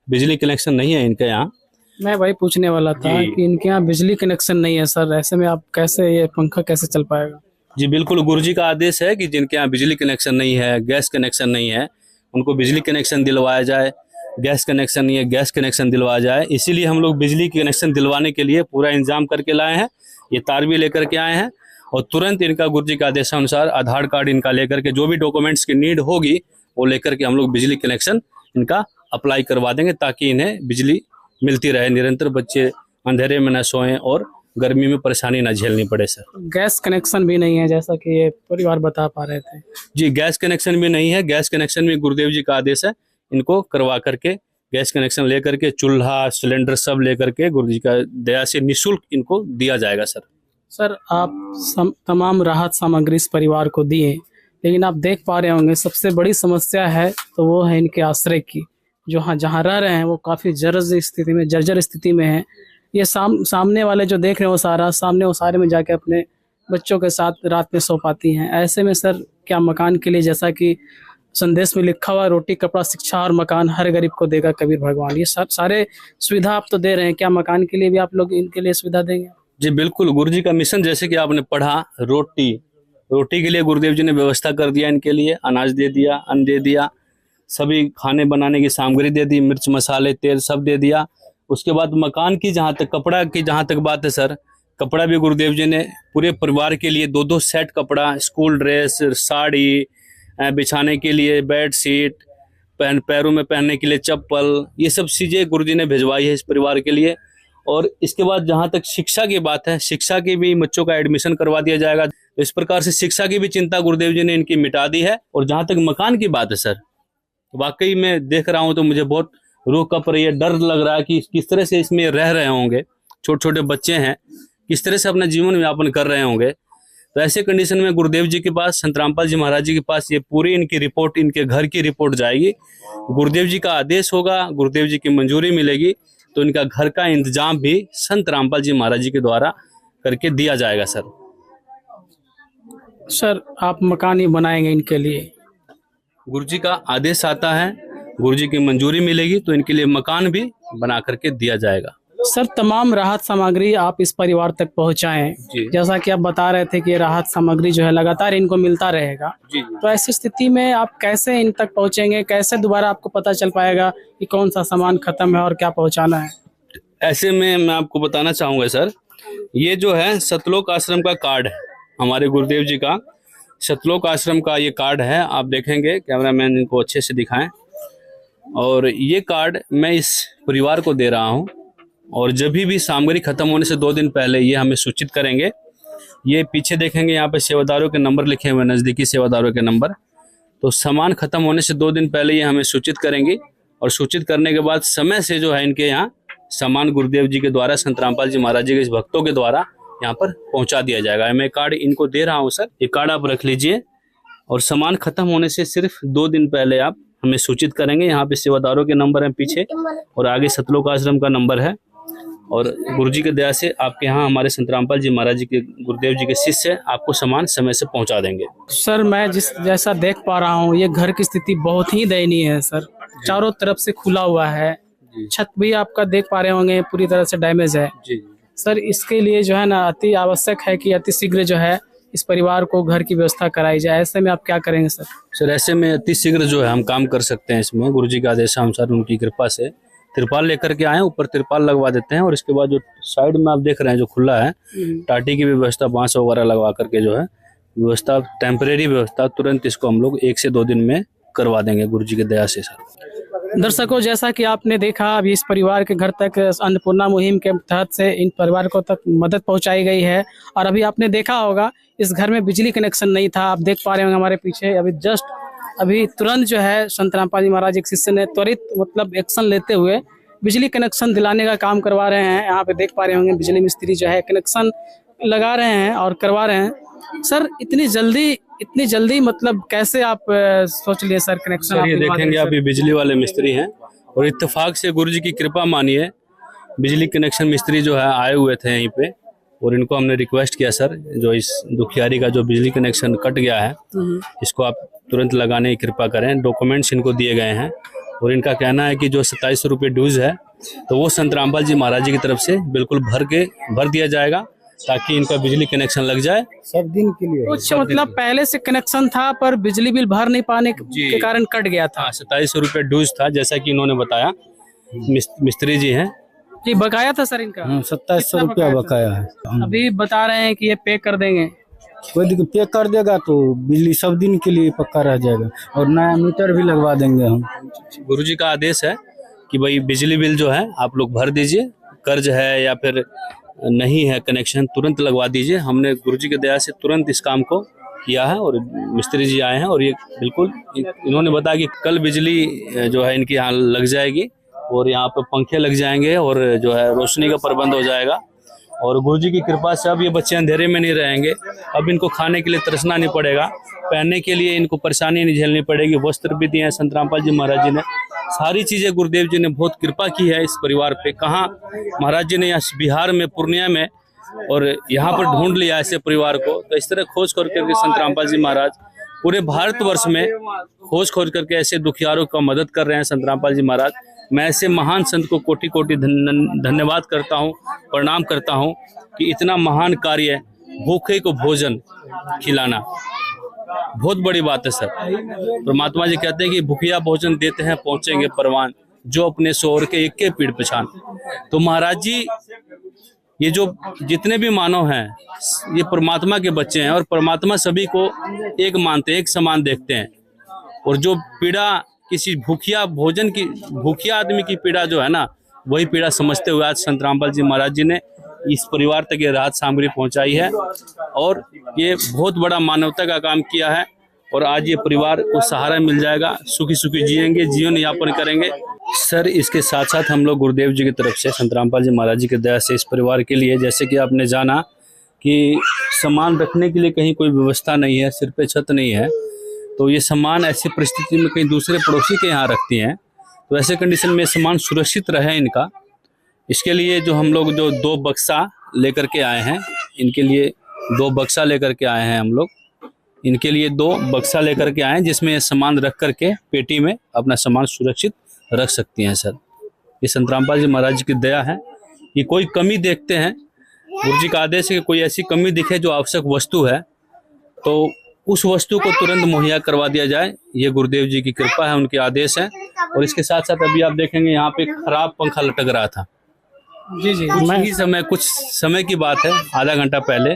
बिजली कनेक्शन नहीं है इनके यहाँ। मैं वही पूछने वाला था कि इनके यहाँ बिजली कनेक्शन नहीं है सर, ऐसे में आप कैसे, ये पंखा कैसे चल पाएगा? जी बिल्कुल, गुरु जी का आदेश है कि जिनके यहाँ बिजली कनेक्शन नहीं है, गैस कनेक्शन नहीं है, उनको बिजली कनेक्शन दिलवाया जाए। गैस कनेक्शन नहीं है, गैस कनेक्शन दिलवाया जाए। इसीलिए हम लोग बिजली कनेक्शन दिलवाने के लिए पूरा इंतजाम करके लाए हैं। ये तार भी लेकर के आए हैं, और तुरंत इनका गुरु जी के आदेशानुसार आधार कार्ड इनका लेकर के, जो भी डॉक्यूमेंट्स की नीड होगी वो लेकर के हम लोग बिजली कनेक्शन इनका अप्लाई करवा देंगे, ताकि इन्हें बिजली मिलती रहे निरंतर, बच्चे अंधेरे में न सोएं और गर्मी में परेशानी न झेलनी पड़े सर। गैस कनेक्शन भी नहीं है जैसा कि ये परिवार बता पा रहे थे? जी, गैस कनेक्शन भी नहीं है। गैस कनेक्शन भी गुरुदेव जी का आदेश है, इनको करवा करके गैस कनेक्शन लेकर के, चूल्हा सिलेंडर सब लेकर के गुरु जी का दया से निःशुल्क इनको दिया जाएगा सर। सर आप तमाम राहत सामग्री इस परिवार को दिए, लेकिन आप देख पा रहे होंगे सबसे बड़ी समस्या है तो वो है इनके आश्रय की। जो जहाँ रह रहे हैं वो काफ़ी जर्जर स्थिति में है। ये सामने वाले जो देख रहे हैं वो सारे में जाके अपने बच्चों के साथ रात में सो पाती हैं। ऐसे में सर क्या मकान के लिए, जैसा कि संदेश में लिखा हुआ, रोटी कपड़ा शिक्षा और मकान हर गरीब को देगा कबीर भगवान, ये सारे सुविधा आप तो दे रहे हैं, क्या मकान के लिए भी आप लोग इनके लिए सुविधा देंगे? जी बिल्कुल, गुरु जी का मिशन, जैसे कि आपने पढ़ा, रोटी के लिए गुरुदेव जी ने व्यवस्था कर दिया इनके लिए, अनाज दे दिया, अन्न दे दिया, सभी खाने बनाने की सामग्री दे दी, मिर्च मसाले तेल सब दे दिया। उसके बाद मकान की जहाँ तक, कपड़ा की जहाँ तक बात है सर, कपड़ा भी गुरुदेव जी ने पूरे परिवार के लिए 2-2 सेट कपड़ा, स्कूल ड्रेस, साड़ी, बिछाने के लिए बेड शीट, पैरों में पहनने के लिए चप्पल, ये सब चीज़ें गुरु जी ने भिजवाई है इस परिवार के लिए। और इसके बाद जहाँ तक शिक्षा की बात है, शिक्षा की भी बच्चों का एडमिशन करवा दिया जाएगा। तो इस प्रकार से शिक्षा की भी चिंता गुरुदेव जी ने इनकी मिटा दी है। और जहाँ तक मकान की बात है सर, वाकई में देख रहा हूँ तो मुझे बहुत रूह कांप रही है, डर लग रहा है कि किस तरह से इसमें रह रहे होंगे, छोटे छोटे बच्चे हैं, किस तरह से अपना जीवन यापन कर रहे होंगे। तो ऐसे कंडीशन में गुरुदेव जी के पास, संत रामपाल जी महाराज जी के पास ये पूरी इनकी रिपोर्ट, इनके घर की रिपोर्ट जाएगी। गुरुदेव जी का आदेश होगा, गुरुदेव जी की मंजूरी मिलेगी, तो इनका घर का इंतजाम भी संत रामपाल जी महाराज जी के द्वारा करके दिया जाएगा सर। सर आप मकान ही बनाएंगे इनके लिए? गुरु जी का आदेश आता है, गुरु जी की मंजूरी मिलेगी तो इनके लिए मकान भी बना करके दिया जाएगा। सर तमाम राहत सामग्री आप इस परिवार तक पहुंचाएं, जैसा कि आप बता रहे थे कि राहत सामग्री जो है लगातार इनको मिलता रहेगा। जी। तो ऐसी स्थिति में आप कैसे इन तक पहुंचेंगे, कैसे दोबारा आपको पता चल पाएगा कि कौन सा सामान खत्म है और क्या पहुंचाना है? ऐसे में मैं आपको बताना चाहूँगा सर, ये जो है सतलोक आश्रम का कार्ड है, हमारे गुरुदेव जी का सतलोक आश्रम का ये कार्ड है। आप देखेंगे, कैमरामैन इनको अच्छे से दिखाएं। और ये कार्ड मैं इस परिवार को दे रहा हूँ, और जब भी सामग्री खत्म होने से 2 दिन पहले ये हमें सूचित करेंगे। ये पीछे देखेंगे, यहाँ पे सेवादारों के नंबर लिखे हुए हैं, नज़दीकी सेवादारों के नंबर। तो सामान खत्म होने से 2 दिन पहले ये हमें सूचित करेंगी, और सूचित करने के बाद समय से जो है इनके यहाँ सामान गुरुदेव जी के द्वारा, संत रामपाल जी महाराज जी के इस भक्तों के द्वारा यहाँ पर पहुंचा दिया जाएगा। मैं कार्ड इनको दे रहा हूँ सर, ये कार्ड आप रख लीजिए, और सामान खत्म होने से सिर्फ 2 दिन पहले आप हमें सूचित करेंगे। यहाँ पे सेवादारों के नंबर हैं पीछे, और आगे सतलोक आश्रम का नंबर है, और गुरु जी के दया से आपके यहाँ हमारे संत रामपाल जी महाराज जी के गुरुदेव जी के शिष्य आपको सामान समय से पहुंचा देंगे। सर मैं जैसा देख पा रहा हूँ, ये घर की स्थिति बहुत ही दयनीय है सर। चारों तरफ से खुला हुआ है, छत भी आपका देख पा रहे होंगे पूरी तरह से डैमेज है जी सर। इसके लिए जो है ना अति आवश्यक है कि अति शीघ्र जो है इस परिवार को घर की व्यवस्था कराई जाए। ऐसे में आप क्या करेंगे सर? सर ऐसे में अति शीघ्र जो है हम काम कर सकते हैं इसमें, गुरु जी के आदेशानुसार उनकी कृपा से तिरपाल लेकर के आए, ऊपर तिरपाल लगवा देते हैं, और इसके बाद जो साइड में आप देख रहे हैं जो खुला है, टाटी की व्यवस्था, बांस वगैरह लगवा करके जो है व्यवस्था, टेम्परेरी व्यवस्था, तुरंत इसको हम लोग 1 से 2 दिन में करवा देंगे गुरु जी के दया से सर। दर्शकों, जैसा कि आपने देखा अभी इस परिवार के घर तक अन्नपूर्णा मुहिम के तहत से इन परिवार को तक मदद पहुंचाई गई है। और अभी आपने देखा होगा इस घर में बिजली कनेक्शन नहीं था, आप देख पा रहे होंगे हमारे पीछे। अभी तुरंत जो है संत रामपाल जी महाराज एक शिष्य ने त्वरित मतलब एक्शन लेते हुए बिजली कनेक्शन दिलाने का काम करवा रहे हैं। यहाँ पे देख पा रहे होंगे बिजली मिस्त्री जो है कनेक्शन लगा रहे हैं और करवा रहे हैं। सर इतनी जल्दी मतलब कैसे आप सोच लिए सर कनेक्शन? सर ये देखेंगे आप, ये बिजली वाले मिस्त्री हैं, और इत्तेफाक से गुरु जी की कृपा मानिए बिजली कनेक्शन मिस्त्री जो है आए हुए थे यहीं पे, और इनको हमने रिक्वेस्ट किया सर, जो इस दुखियारी का जो बिजली कनेक्शन कट गया है इसको आप तुरंत लगाने की कृपा करें। डॉक्यूमेंट्स इनको दिए गए हैं, और इनका कहना है कि जो 2700 रुपये ड्यूज है तो वो संत रामपाल जी महाराज जी की तरफ से बिल्कुल भर दिया जाएगा, ताकि इनका बिजली कनेक्शन लग जाए सब दिन के लिए। कुछ मतलब पहले से कनेक्शन था पर बिजली बिल भर नहीं पाने के कारण कट गया था। 2700 रुपये ड्यूज था, जैसा कि इन्होंने बताया, मिस्त्री जी हैं जी। बकाया था सर इनका 2700 रुपया बकाया है। अभी बता रहे हैं कि ये पे कर देंगे। कोई दिक्कत, पे कर देगा तो बिजली सब दिन के लिए पक्का रह जाएगा, और नया मीटर भी लगवा देंगे हम। गुरु जी का आदेश है कि भाई बिजली बिल जो है आप लोग भर दीजिए, कर्ज है या फिर नहीं है कनेक्शन तुरंत लगवा दीजिए। हमने गुरु जी की दया से तुरंत इस काम को किया है, और मिस्त्री जी आए हैं, और ये बिल्कुल इन्होंने बताया कि कल बिजली जो है इनके यहाँ लग जाएगी, और यहाँ पे पंखे लग जाएंगे, और जो है रोशनी का प्रबंध हो जाएगा। और गुरु जी की कृपा से अब ये बच्चे अंधेरे में नहीं रहेंगे, अब इनको खाने के लिए तरसना नहीं पड़ेगा, पहनने के लिए इनको परेशानी नहीं झेलनी पड़ेगी। वस्त्र भी दिए हैं संत रामपाल जी महाराज जी ने, सारी चीजें गुरुदेव जी ने बहुत कृपा की है इस परिवार पे। कहाँ महाराज जी ने बिहार में, पूर्णिया में, और यहाँ पर ढूंढ लिया ऐसे परिवार को। तो इस तरह खोज करके संत रामपाल जी महाराज पूरे भारतवर्ष में खोज करके ऐसे दुखियारों का मदद कर रहे हैं संत रामपाल जी महाराज। मैं ऐसे महान संत को कोटि कोटि धन्यवाद करता हूँ, प्रणाम करता हूँ कि इतना महान कार्य, भूखे को भोजन खिलाना बहुत बड़ी बात है सर। परमात्मा जी कहते हैं कि भूखिया भोजन देते हैं पहुंचेंगे परवान, जो अपने शोर के एक के पीड़ पछान। तो महाराज जी ये जो जितने भी मानव हैं ये परमात्मा के बच्चे हैं, और परमात्मा सभी को एक मानते हैं, एक समान देखते हैं। और जो पीड़ा किसी भूखिया भोजन की, भूखिया आदमी की पीड़ा जो है ना, वही पीड़ा समझते हुए आज संत रामपाल जी महाराज जी ने इस परिवार तक ये राहत सामग्री पहुंचाई है, और ये बहुत बड़ा मानवता का काम किया है। और आज ये परिवार को सहारा मिल जाएगा, सुखी सुखी जिएंगे, जीवन यापन करेंगे सर। इसके साथ साथ हम लोग गुरुदेव जी की तरफ से, संत रामपाल जी महाराज जी की दया से इस परिवार के लिए, जैसे कि आपने जाना कि सामान रखने के लिए कहीं कोई व्यवस्था नहीं है, सिर पे छत नहीं है, तो ये सामान ऐसी परिस्थिति में कहीं दूसरे पड़ोसी के यहाँ रखती हैं, तो ऐसे कंडीशन में सामान सुरक्षित रहे इनका, इसके लिए जो हम लोग जो 2 बक्सा लेकर के आए हैं, इनके लिए 2 बक्सा लेकर के आए हैं हम लोग, इनके लिए 2 बक्सा लेकर के आए हैं, जिसमें ये सामान रख करके पेटी में अपना सामान सुरक्षित रख सकती हैं सर। ये संत रामपाल जी महाराज जी की दया है कि कोई कमी देखते हैं, गुरु जी का आदेश है कि कोई ऐसी कमी दिखे जो आवश्यक वस्तु है तो उस वस्तु को तुरंत मुहैया करवा दिया जाए। ये गुरुदेव जी की कृपा है, उनके आदेश है। और इसके साथ साथ अभी आप देखेंगे यहाँ पे खराब पंखा लटक रहा था जी कुछ समय की बात है, आधा घंटा पहले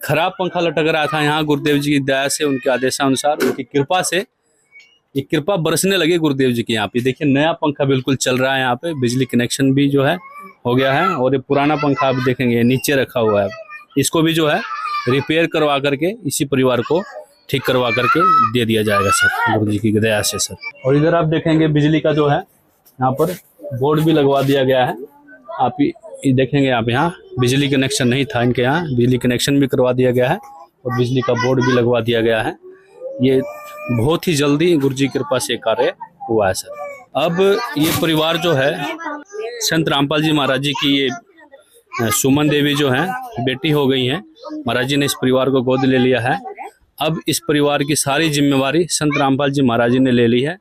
खराब पंखा लटक रहा था यहाँ। गुरुदेव जी की दया से, उनके आदेशानुसार, उनकी कृपा से ये कृपा बरसने लगी गुरुदेव जी की। यहाँ पे देखिए नया पंखा बिल्कुल चल रहा है, यहाँ पे बिजली कनेक्शन भी जो है हो गया है। और ये पुराना पंखा आप देखेंगे नीचे रखा हुआ है, इसको भी जो है रिपेयर करवा करके इसी परिवार को ठीक करवा करके दे दिया जाएगा सर, गुरु जी की दया से सर। और इधर आप देखेंगे बिजली का जो है यहाँ पर बोर्ड भी लगवा दिया गया है। आप ये देखेंगे, आप यहाँ बिजली कनेक्शन नहीं था इनके यहाँ, बिजली कनेक्शन भी करवा दिया गया है और बिजली का बोर्ड भी लगवा दिया गया है। ये बहुत ही जल्दी गुरु जी की कृपा से कार्य हुआ है सर। अब ये परिवार जो है संत रामपाल जी महाराज जी की ये सुमन देवी जो है बेटी हो गई हैं, महाराज जी ने इस परिवार को गोद ले लिया है। अब इस परिवार की सारी जिम्मेवारी संत रामपाल जी महाराज जी ने ले ली है।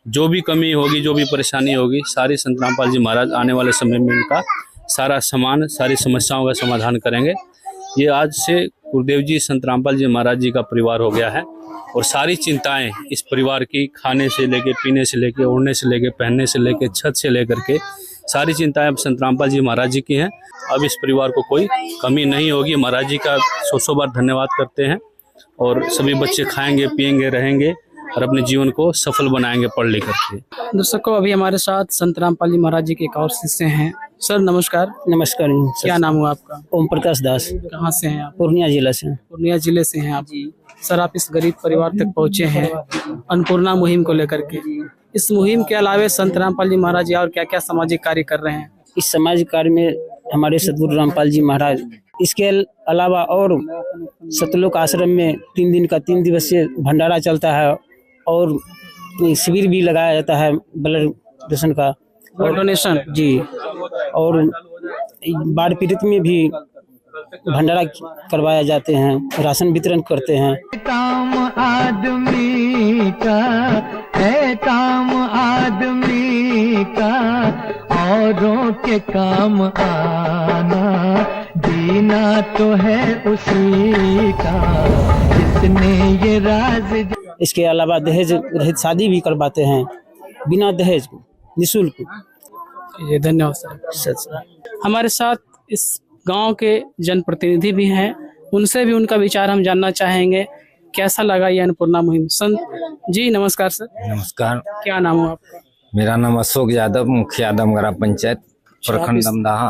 जो भी कमी होगी, जो भी परेशानी होगी, सारी संत रामपाल जी महाराज आने वाले समय में उनका सारा सामान, सारी समस्याओं का समाधान करेंगे। ये आज से गुरुदेव जी संत रामपाल जी महाराज जी का परिवार हो गया है और सारी चिंताएं इस परिवार की, खाने से लेके, पीने से लेके, ओढ़ने से लेके, पहनने से लेके, छत से लेकर के सारी चिंताएं अब संत रामपाल जी महाराज जी की हैं। अब इस परिवार को कोई कमी नहीं होगी। महाराज जी का सौ बार धन्यवाद करते हैं और सभी बच्चे खाएंगे, पिएंगे, रहेंगे और अपने जीवन को सफल बनाएंगे पढ़ लिख करके। दर्शकों, अभी हमारे साथ संत रामपाल जी महाराज जी के एक और शिष्य हैं। सर नमस्कार। नमस्कार क्या नाम हुआ आपका? ओम प्रकाश दास, कहाँ से हैं आप? पूर्णिया जिला से। पूर्णिया जिले से हैं आप? सर, आप इस गरीब परिवार तक पहुँचे हैं अन्नपूर्णा मुहिम को लेकर के। इस मुहिम के अलावा संत रामपाल जी महाराज जी और क्या क्या सामाजिक कार्य कर रहे हैं? इस सामाजिक कार्य में हमारे सतगुरु रामपाल जी महाराज, इसके अलावा और सतलोक आश्रम में 3 दिन का 3 दिवसीय भंडारा चलता है और शिविर भी लगाया जाता है ब्लड डोनेशन का, डोनेशन जी। और बाढ़ पीड़ित में भी भंडारा करवाया जाते हैं, राशन वितरण करते हैं। काम आदमी का है, काम आदमी का औरों के काम आना, जीना तो है उसी का जिसने ये राज। इसके अलावा दहेज रहित शादी भी करवाते हैं बिना दहेज, निःशुल्क। ये धन्यवाद सर। हमारे साथ इस गांव के जनप्रतिनिधि भी हैं, उनसे भी उनका विचार हम जानना चाहेंगे। कैसा लगा ये अन्नपूर्णा मुहिम? संत जी नमस्कार सर। नमस्कार, क्या नाम है आपका? मेरा नाम अशोक यादव, मुखिया दमगरा पंचायत, प्रखंड दमदाहा।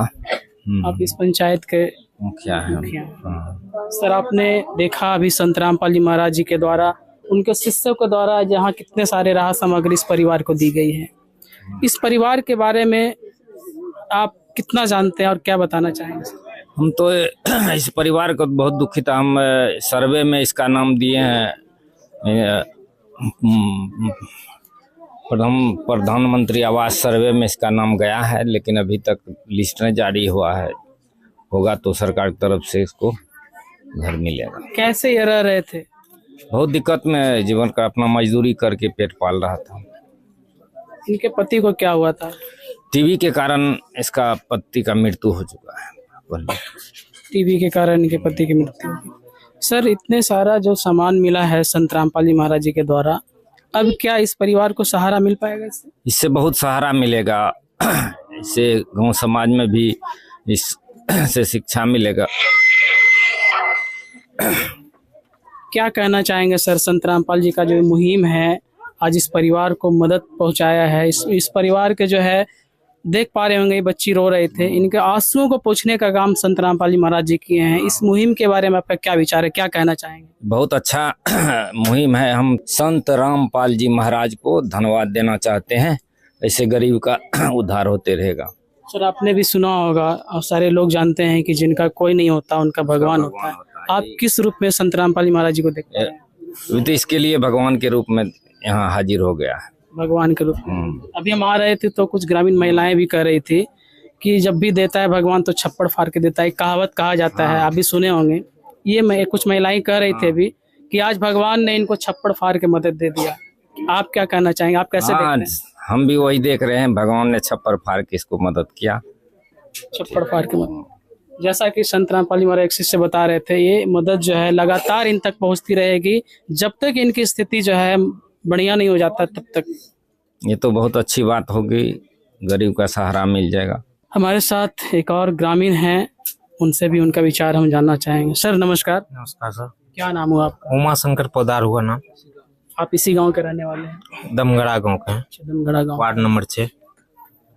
आप इस पंचायत के मुखिया हैं। मुखिया हैं। सर, आपने देखा अभी संत रामपाल जी महाराज जी के द्वारा, उनके शिष्यों के द्वारा जहाँ कितने सारे राहत सामग्री इस परिवार को दी गई है। इस परिवार के बारे में आप कितना जानते हैं और क्या बताना चाहेंगे? हम तो इस परिवार को बहुत दुखित, हम सर्वे में इसका नाम दिए हैं, प्रधानमंत्री आवास सर्वे में इसका नाम गया है, लेकिन अभी तक लिस्ट नहीं जारी हुआ है। होगा तो सरकार की तरफ से इसको घर मिलेगा। कैसे ये रह रहे थे? बहुत दिक्कत में जीवन का, अपना मजदूरी करके पेट पाल रहा था। इनके पति को क्या हुआ था? टीबी के कारण इसका पति का मृत्यु हो चुका है। टीबी के कारण इनके पति की मृत्यु हुई। सर, इतने सारा जो सामान मिला है संत रामपाल जी महाराज जी के द्वारा, अब क्या इस परिवार को सहारा मिल पाएगा इससे? इससे बहुत सहारा मिलेगा। इससे गांव समाज में भी इससे शिक्षा मिलेगा। क्या कहना चाहेंगे सर? संत रामपाल जी का जो मुहिम है, आज इस परिवार को मदद पहुंचाया है। इस परिवार के जो है, देख पा रहे होंगे, बच्ची रो रहे थे, इनके आंसुओं को पोंछने का काम संत रामपाल जी महाराज जी किए हैं। इस मुहिम के बारे में आपका क्या विचार है, क्या कहना चाहेंगे? बहुत अच्छा मुहिम है। हम संत रामपाल जी महाराज को धन्यवाद देना चाहते हैं। ऐसे गरीब का उद्धार होते रहेगा। सर, आपने भी सुना होगा और सारे लोग जानते हैं कि जिनका कोई नहीं होता उनका भगवान होता है। आप किस रूप में संत रामपाल जी महाराज जी को देखते हैं? तो इसके लिए भगवान के रूप में यहाँ हाजिर हो गया है। भगवान के रूप में। अभी हम आ रहे थे तो कुछ ग्रामीण महिलाएं भी कह रही थी कि जब भी देता है भगवान तो छप्पड़ फाड़ के देता है, कहावत कहा जाता है, आप भी सुने होंगे। ये कुछ महिलाएं कह रही थी अभी कि आज भगवान ने इनको छप्पड़ फाड़ के मदद दे दिया। आप क्या कहना चाहेंगे, आप कैसे देखते हैं? हम भी वही देख रहे हैं, भगवान ने छप्पड़ फाड़ के इसको मदद किया। छप्पड़ फाड़ के मदद, जैसा कि संत रामपाल जी महाराज एक शिष्य बता रहे थे, ये मदद जो है लगातार इन तक पहुंचती रहेगी जब तक इनकी स्थिति जो है बढ़िया नहीं हो जाता तब तक। ये तो बहुत अच्छी बात होगी, गरीब का सहारा मिल जाएगा। हमारे साथ एक और ग्रामीण हैं, उनसे भी उनका विचार हम जानना चाहेंगे। सर नमस्कार। नमस्कार सर। क्या नाम हुआ आपका? उमा शंकर पोदार हुआ नाम। आप इसी गांव के रहने वाले हैं? दमगड़ा गांव का है। दमगड़ा गांव, वार्ड नंबर 6।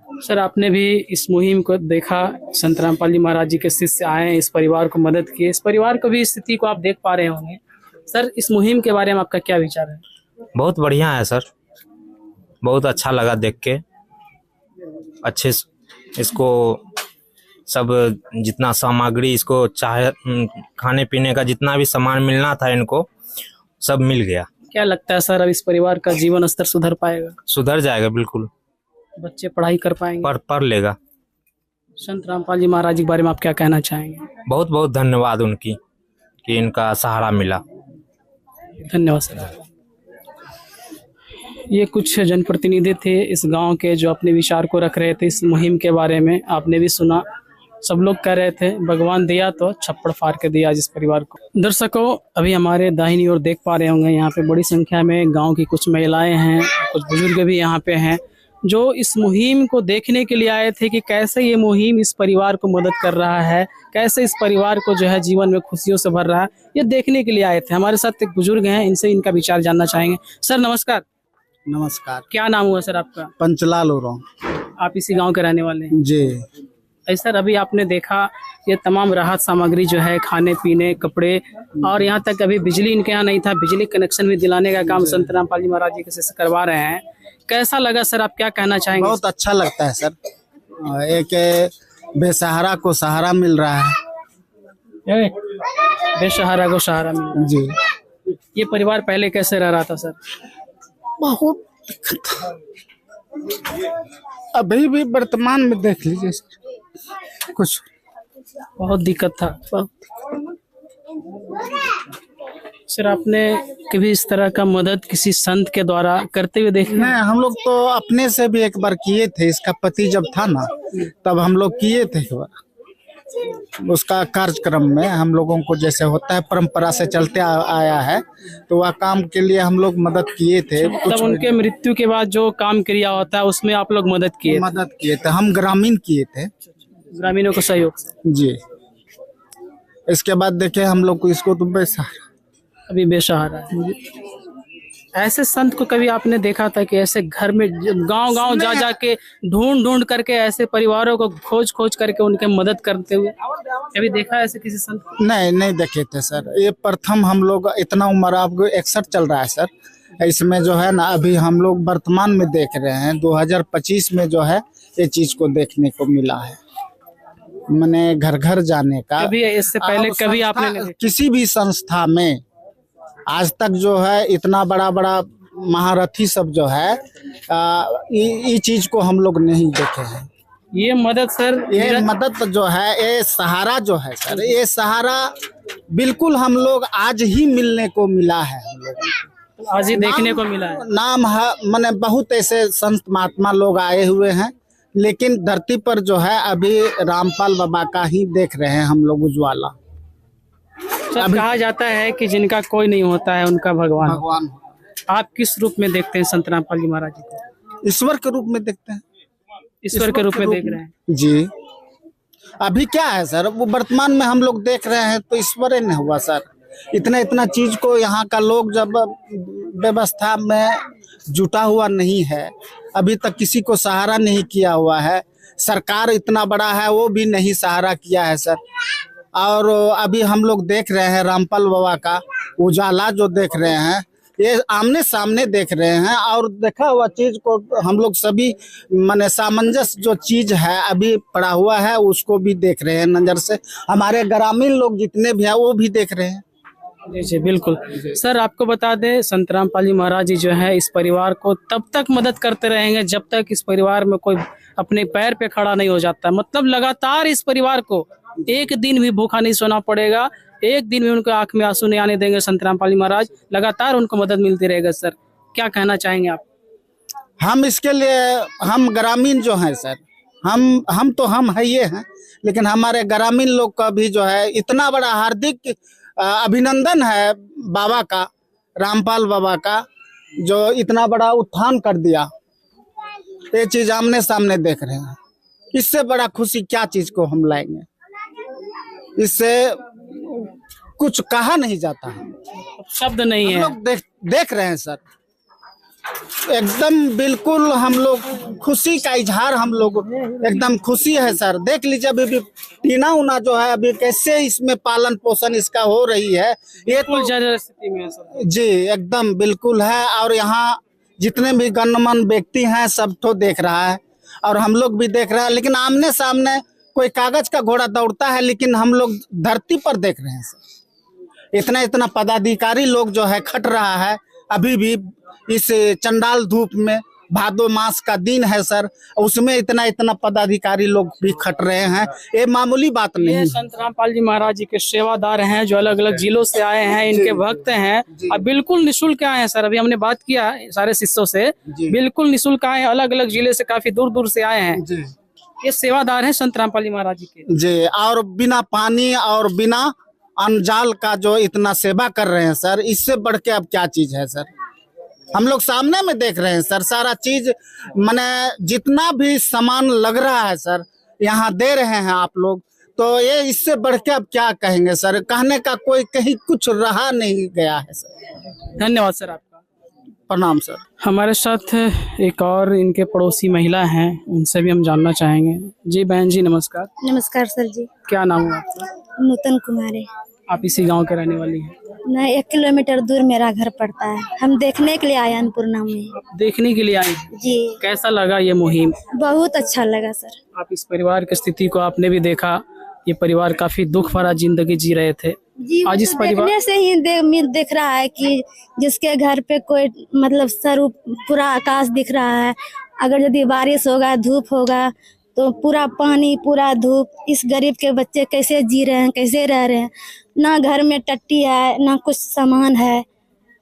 सर, आपने भी इस मुहिम को देखा, संत रामपाल जी महाराज जी के शिष्य आए हैं, इस परिवार को मदद की। इस परिवार को भी स्थिति को आप देख पा रहे होंगे। सर इस मुहिम के बारे में आपका क्या विचार है? बहुत बढ़िया है सर, बहुत अच्छा लगा देख के। अच्छे इसको सब जितना सामग्री इसको चाहे खाने पीने का जितना भी सामान मिलना था इनको सब मिल गया। क्या लगता है सर अब इस परिवार का जीवन स्तर सुधर पाएगा? सुधर जाएगा बिल्कुल, बच्चे पढ़ाई कर पाएंगे? पढ़ लेगा। संत रामपाल जी महाराज के बारे में आप क्या कहना चाहेंगे? बहुत बहुत धन्यवाद उनकी कि इनका सहारा मिला। धन्यवाद सर। ये कुछ जनप्रतिनिधि थे इस गांव के जो अपने विचार को रख रहे थे इस मुहिम के बारे में। आपने भी सुना, सब लोग कह रहे थे भगवान दिया तो छप्पड़ फाड़ के दिया जिस परिवार को। दर्शकों, अभी हमारे दाहिनी ओर देख पा रहे होंगे यहाँ पे बड़ी संख्या में गांव की कुछ महिलाएं हैं, कुछ बुजुर्ग भी यहाँ पे हैं जो इस मुहिम को देखने के लिए आए थे कि कैसे ये मुहिम इस परिवार को मदद कर रहा है, कैसे इस परिवार को जो है जीवन में खुशियों से भर रहा है, ये देखने के लिए आए थे। हमारे साथ एक बुजुर्ग हैं, इनसे इनका विचार जानना चाहेंगे। सर नमस्कार। नमस्कार। क्या नाम हुआ सर आपका? पंचलाल हो रहा हूँ। आप इसी गांव के रहने वाले हैं? जी। सर अभी आपने देखा ये तमाम राहत सामग्री जो है, खाने पीने, कपड़े और यहाँ तक अभी बिजली इनके यहाँ नहीं था, बिजली कनेक्शन भी दिलाने का काम संत रामपाल जी महाराज जी से करवा रहे हैं। कैसा लगा सर, आप क्या कहना चाहेंगे? बहुत अच्छा लगता है सर, एक बेसहारा को सहारा मिल रहा है। बेसहारा को सहारा मिल रहा है जी। ये परिवार पहले कैसे रह रहा था सर? बहुत दिक्कत था, अभी भी वर्तमान में देख लीजिए सर, कुछ बहुत दिक्कत था। सर आपने कभी इस तरह का मदद किसी संत के द्वारा करते हुए देखे? नहीं, हम लोग तो अपने से भी एक बार किए थे। इसका पति जब था ना तब हम लोग किए थे एक बार। उसका कार्यक्रम में हम लोगों को जैसे होता है परंपरा से चलते आया है, तो वह काम के लिए हम लोग मदद किए थे। तब उनके मृत्यु के बाद जो काम क्रिया होता है उसमें आप लोग मदद किए थे? हम ग्रामीण किए थे, ग्रामीणों को सहयोग से। जी। इसके बाद देखे हम लोग को इसको तो बेसहारा, अभी बेसहारा है। ऐसे संत को कभी आपने देखा था कि ऐसे घर में गांव-गांव जा के ढूंढ करके ऐसे परिवारों को खोज करके उनके मदद करते हुए कभी देखा ऐसे किसी संत को? नहीं देखे थे सर। ये प्रथम हम लोग, इतना उम्र आपको 61 चल रहा है सर, इसमें जो है ना अभी हम लोग वर्तमान में देख रहे हैं 2025 में जो है ये चीज को देखने को मिला है। मैंने घर घर जाने का, कभी इससे पहले कभी आपने नहीं? किसी भी संस्था में आज तक जो है इतना बड़ा महारथी सब जो है ये चीज को हम लोग नहीं देखे हैं। ये मदद सर, ये मदद जो है, ये सहारा जो है सर, ये सहारा बिल्कुल हम लोग आज ही मिलने को मिला है। हम लोग आज ही देखने को मिला है। नाम है मैंने बहुत ऐसे संत महात्मा लोग आए हुए हैं, लेकिन धरती पर जो है अभी रामपाल बाबा का ही देख रहे हैं हम लोग उज्ज्वला। सर कहा जाता है कि जिनका कोई नहीं होता है उनका भगवान। आप किस रूप में देखते हैं संत रामपाल जी महाराज जी को? ईश्वर के रूप में देखते हैं। ईश्वर के रूप में देख रहे हैं जी। अभी क्या है सर, वो वर्तमान में हम लोग देख रहे हैं तो ईश्वर नहीं हुआ सर। इतना चीज को यहाँ का लोग जब व्यवस्था में जुटा हुआ नहीं है, अभी तक किसी को सहारा नहीं किया हुआ है। सरकार इतना बड़ा है वो भी नहीं सहारा किया है सर। और अभी हम लोग देख रहे हैं रामपाल बाबा का उजाला जो देख रहे हैं, ये आमने सामने देख रहे हैं। और देखा हुआ चीज को हम लोग सभी माने सामंजस्य जो चीज है अभी पड़ा हुआ है उसको भी देख रहे हैं नजर से। हमारे ग्रामीण लोग जितने भी हैं वो भी देख रहे हैं। जी बिल्कुल। सर आपको बता दें संत रामपाल जी महाराज जी जो है इस परिवार को तब तक मदद करते रहेंगे जब तक इस परिवार में कोई अपने पैर पे खड़ा नहीं हो जाता। मतलब लगातार इस परिवार को एक दिन भी भूखा नहीं सोना पड़ेगा, एक दिन भी उनके आंख में आंसू नहीं आने देंगे संत रामपाल जी महाराज। लगातार उनको मदद मिलती रहेगा। सर क्या कहना चाहेंगे आप? हम इसके लिए, हम ग्रामीण जो हैं सर, हम तो हम है ये हैं, लेकिन हमारे ग्रामीण लोग का भी जो है इतना बड़ा हार्दिक अभिनंदन है बाबा का, रामपाल बाबा का, जो इतना बड़ा उत्थान कर दिया। ये चीज आमने सामने देख रहे हैं, इससे बड़ा खुशी क्या चीज को हम लाएंगे। इससे कुछ कहा नहीं जाता है, शब्द नहीं है। हम लोग देख रहे हैं सर, एकदम बिल्कुल हम लोग खुशी का इजहार, हम लोग एकदम खुशी है सर। देख लीजिए अभी भी टीना उना जो है अभी कैसे इसमें पालन पोषण इसका हो रही है, ये तो जर्जर स्थिति में है सर। जी एकदम बिल्कुल है। और यहाँ जितने भी गणमान्य व्यक्ति हैं सब तो देख रहा है और हम लोग भी देख रहे हैं, लेकिन आमने सामने कोई कागज का घोड़ा दौड़ता है, लेकिन हम लोग धरती पर देख रहे हैं सर। इतना इतना पदाधिकारी लोग जो है खट रहा है अभी भी इस चंडाल धूप में। भादो मास का दिन है सर, उसमें इतना इतना पदाधिकारी लोग भी खट रहे हैं, ये मामूली बात नहीं ये है। संत रामपाल जी महाराज जी के सेवादार हैं जो अलग अलग जिलों से आए हैं, इनके भक्त हैं। अब बिल्कुल निःशुल्क आए हैं सर। अभी हमने बात किया सारे शिष्यों से, बिल्कुल निःशुल्क आए हैं, अलग अलग जिले से काफी दूर दूर से आए हैं। ये सेवादार हैं संत रामपाल जी महाराज जी के जी। और बिना पानी और बिना अनजाल का जो इतना सेवा कर रहे हैं सर, इससे बढ़ के अब क्या चीज है सर। हम लोग सामने में देख रहे हैं सर, सारा चीज माने जितना भी सामान लग रहा है सर यहाँ दे रहे हैं आप लोग, तो ये इससे बढ़ के अब क्या कहेंगे सर। कहने का कोई कहीं कुछ रहा नहीं गया है सर। धन्यवाद सर आपका। प्रणाम सर। हमारे साथ एक और इनके पड़ोसी महिला हैं, उनसे भी हम जानना चाहेंगे। जी बहन जी नमस्कार। नमस्कार सर जी। क्या नाम है आपका? नूतन कुमारी। आप इसी गांव के रहने वाली हैं? मैं 1 किलोमीटर दूर मेरा घर पड़ता है। हम देखने के लिए आए अन्नपूर्णा में। देखने के लिए आई हैं? जी। कैसा लगा ये मुहिम? बहुत अच्छा लगा सर। आप इस परिवार की स्थिति को आपने भी देखा, ये परिवार काफी दुख भरा जिंदगी जी रहे थे। जी आज इस परिवार देखने से ही देख रहा है कि जिसके घर पे कोई मतलब सर पूरा आकाश दिख रहा है, अगर यदि बारिश होगा धूप होगा तो पूरा पानी पूरा धूप, इस गरीब के बच्चे कैसे जी रहे हैं, कैसे रह रहे हैं। ना घर में टट्टी है ना कुछ सामान है।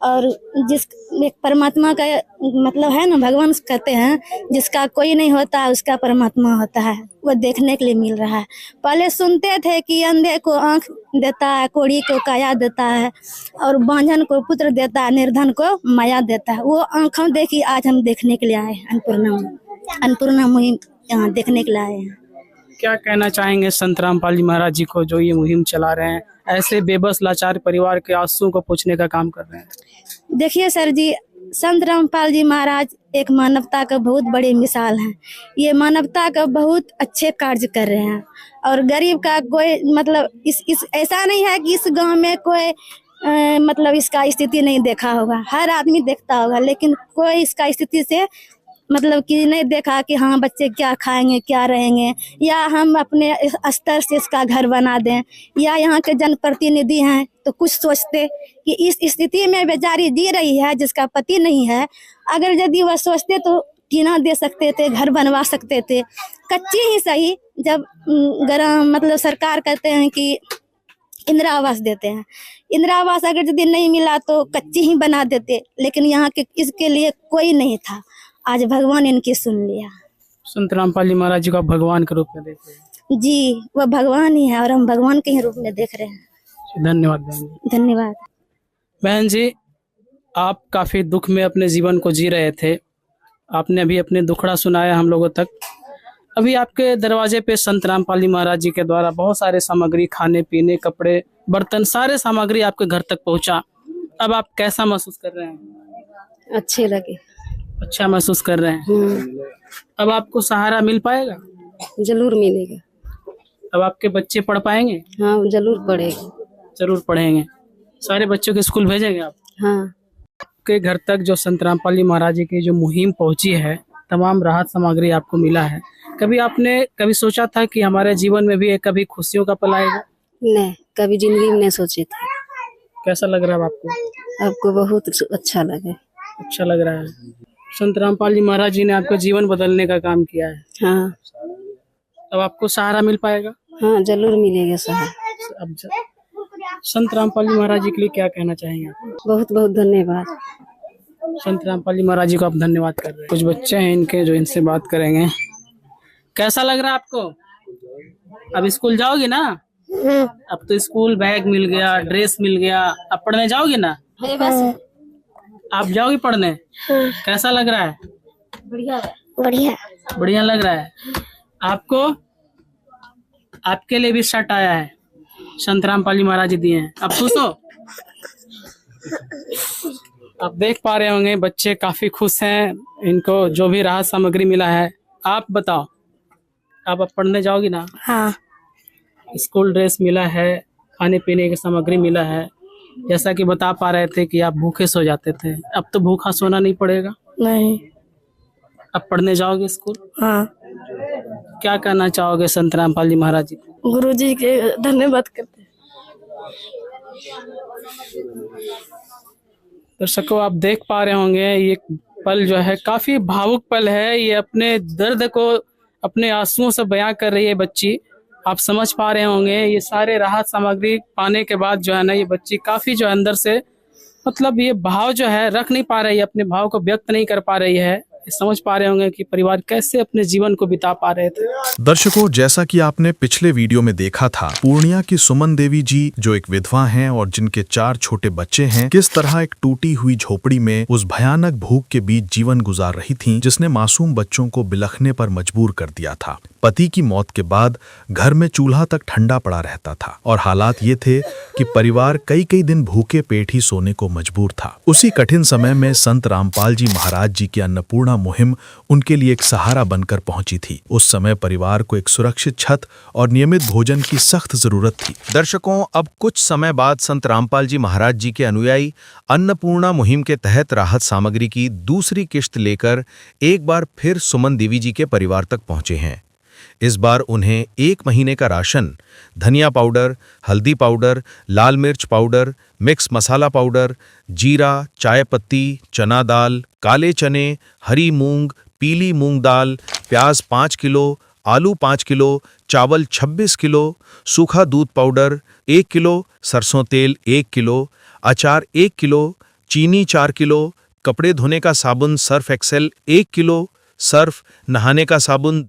और जिस एक परमात्मा का मतलब है ना, भगवान कहते हैं जिसका कोई नहीं होता उसका परमात्मा होता है, वो देखने के लिए मिल रहा है। पहले सुनते थे कि अंधे को आँख देता है, कोढ़ी को काया देता है, और बांझन को पुत्र देता है, निर्धन को माया देता है। वो आँखों देखी आज हम देखने के लिए आए हैं अन्नपूर्णा मुहिम यहाँ देखने के लिए आए हैं। क्या कहना चाहेंगे संत रामपाल जी महाराज जी को जो ये मुहिम चला रहे हैं, ऐसे बेबस लाचार परिवार के आंसुओं को पोंछने का काम कर रहे हैं? देखिए सर जी, संत रामपाल जी महाराज एक मानवता का बहुत बड़ी मिसाल है। ये मानवता का बहुत अच्छे कार्य कर रहे हैं। और गरीब का कोई मतलब इस ऐसा नहीं है कि इस गांव में कोई मतलब इसका स्थिति नहीं देखा होगा, हर आदमी देखता होगा, लेकिन कोई इसका स्थिति से मतलब कि नहीं देखा कि हाँ बच्चे क्या खाएंगे क्या रहेंगे, या हम अपने स्तर से इसका घर बना दें, या यहाँ के जनप्रतिनिधि हैं तो कुछ सोचते कि इस स्थिति में बेचारी जी रही है जिसका पति नहीं है, अगर यदि वह सोचते तो टीना दे सकते थे, घर बनवा सकते थे, कच्ची ही सही। जब मतलब सरकार कहते हैं कि इंदिरा आवास देते हैं, इंदिरा आवास अगर यदि नहीं मिला तो कच्ची ही बना देते, लेकिन यहाँ के इसके लिए कोई नहीं था। आज भगवान इनकी सुन लिया। संत रामपाल जी महाराज जी को आप भगवान के रूप में देख रहे हैं? जी, वह भगवान ही है और हम भगवान के ही रूप में देख रहे हैं। धन्यवाद बहन जी। धन्यवाद बहन जी, आप काफी दुख में अपने जीवन को जी रहे थे, आपने अभी अपने दुखड़ा सुनाया हम लोगों तक। अभी आपके दरवाजे पे संत रामपाल जी महाराज जी के द्वारा बहुत सारे सामग्री, खाने पीने, कपड़े, बर्तन, सारे सामग्री आपके घर तक पहुंचा। अब आप कैसा महसूस कर रहे हैं? अच्छे लगे। अच्छा महसूस कर रहे हैं। अब आपको सहारा मिल पाएगा? जरूर मिलेगा। अब आपके बच्चे पढ़ पाएंगे? हाँ जरूर पढ़ेगा। जरूर पढ़ेंगे। सारे बच्चों के स्कूल भेजेंगे आप? हाँ। आपके घर तक जो संत रामपाल जी महाराज जी की जो मुहिम पहुंची है, तमाम राहत सामग्री आपको मिला है, कभी आपने कभी सोचा था कि हमारे जीवन में भी एक कभी खुशियों का पल आएगा? नहीं, कभी जिंदगी में नहीं सोचे थे। कैसा लग रहा है आपको? आपको बहुत अच्छा लगे। अच्छा लग रहा है। संत रामपाल जी महाराज जी ने आपका जीवन बदलने का काम किया है। हाँ। अब आपको सहारा मिल पाएगा? हाँ जरूर मिलेगा सहारा। अब संत रामपाल जी महाराज जी के लिए क्या कहना चाहेंगे आप? बहुत बहुत धन्यवाद। संत रामपाल जी महाराज जी को आप धन्यवाद कर रहे हैं। कुछ बच्चे हैं इनके जो इनसे बात करेंगे। कैसा लग रहा है आपको? अब स्कूल जाओगे ना? अब तो स्कूल बैग मिल गया, ड्रेस मिल गया, अब पढ़ने जाओगे ना? आप जाओगे पढ़ने? कैसा लग रहा है? बढ़िया बढ़िया बढ़िया लग रहा है। आपको? आपके लिए भी शर्ट आया है, संत रामपाल जी महाराज जी दिए हैं। आप खुश हो? आप देख पा रहे होंगे बच्चे काफी खुश हैं, इनको जो भी राहत सामग्री मिला है। आप बताओ, आप अब पढ़ने जाओगी ना? हाँ। स्कूल ड्रेस मिला है, खाने पीने की सामग्री मिला है। जैसा कि बता पा रहे थे कि आप भूखे सो जाते थे, अब तो भूखा सोना नहीं पड़ेगा। नहीं। अब पढ़ने जाओगे स्कूल? हाँ। क्या कहना चाहोगे संत रामपाल जी महाराज जी को? गुरु जी के धन्यवाद करते हैं। दर्शकों, आप देख पा रहे होंगे ये पल जो है काफी भावुक पल है। ये अपने दर्द को अपने आंसुओं से बयां कर रही है बच्ची। आप समझ पा रहे होंगे ये सारे राहत सामग्री पाने के बाद जो है ना, ये बच्ची काफी जो है अंदर से मतलब ये भाव जो है रख नहीं पा रही है, अपने भाव को व्यक्त नहीं कर पा रही है। समझ पा रहे होंगे कि परिवार कैसे अपने जीवन को बिता पा रहे थे। दर्शकों, जैसा कि आपने पिछले वीडियो में देखा था, पूर्णिया की सुमन देवी जी जो एक विधवा हैं और जिनके 4 छोटे बच्चे हैं, किस तरह एक टूटी हुई झोपड़ी में उस भयानक भूख के बीच जीवन गुजार रही थीं, जिसने मासूम बच्चों को बिलखने पर मजबूर कर दिया था। पति की मौत के बाद घर में चूल्हा तक ठंडा पड़ा रहता था और हालात ये थे कि परिवार कई कई दिन भूखे पेट ही सोने को मजबूर था। उसी कठिन समय में संत रामपाल जी महाराज जी की अन्नपूर्णा मुहिम उनके लिए एक सहारा बनकर पहुंची थी। उस समय परिवार को एक सुरक्षित छत और नियमित भोजन की सख्त जरूरत थी। दर्शकों, अब कुछ समय बाद संत रामपाल जी महाराज जी के अनुयायी अन्नपूर्णा मुहिम के तहत राहत सामग्री की दूसरी किश्त लेकर एक बार फिर सुमन देवी जी के परिवार तक पहुंचे हैं। इस बार उन्हें 1 महीने का राशन, धनिया पाउडर, हल्दी पाउडर, लाल मिर्च पाउडर, मिक्स मसाला पाउडर, जीरा, चाय पत्ती, चना दाल, काले चने, हरी मूंग, पीली मूंग दाल, प्याज 5 किलो, आलू 5 किलो, चावल 26 किलो, सूखा दूध पाउडर 1 किलो, सरसों तेल 1 किलो, अचार 1 किलो, चीनी 4 किलो, कपड़े धोने का साबुन सर्फ एक्सेल 1 किलो, सर्फ नहाने का साबुन,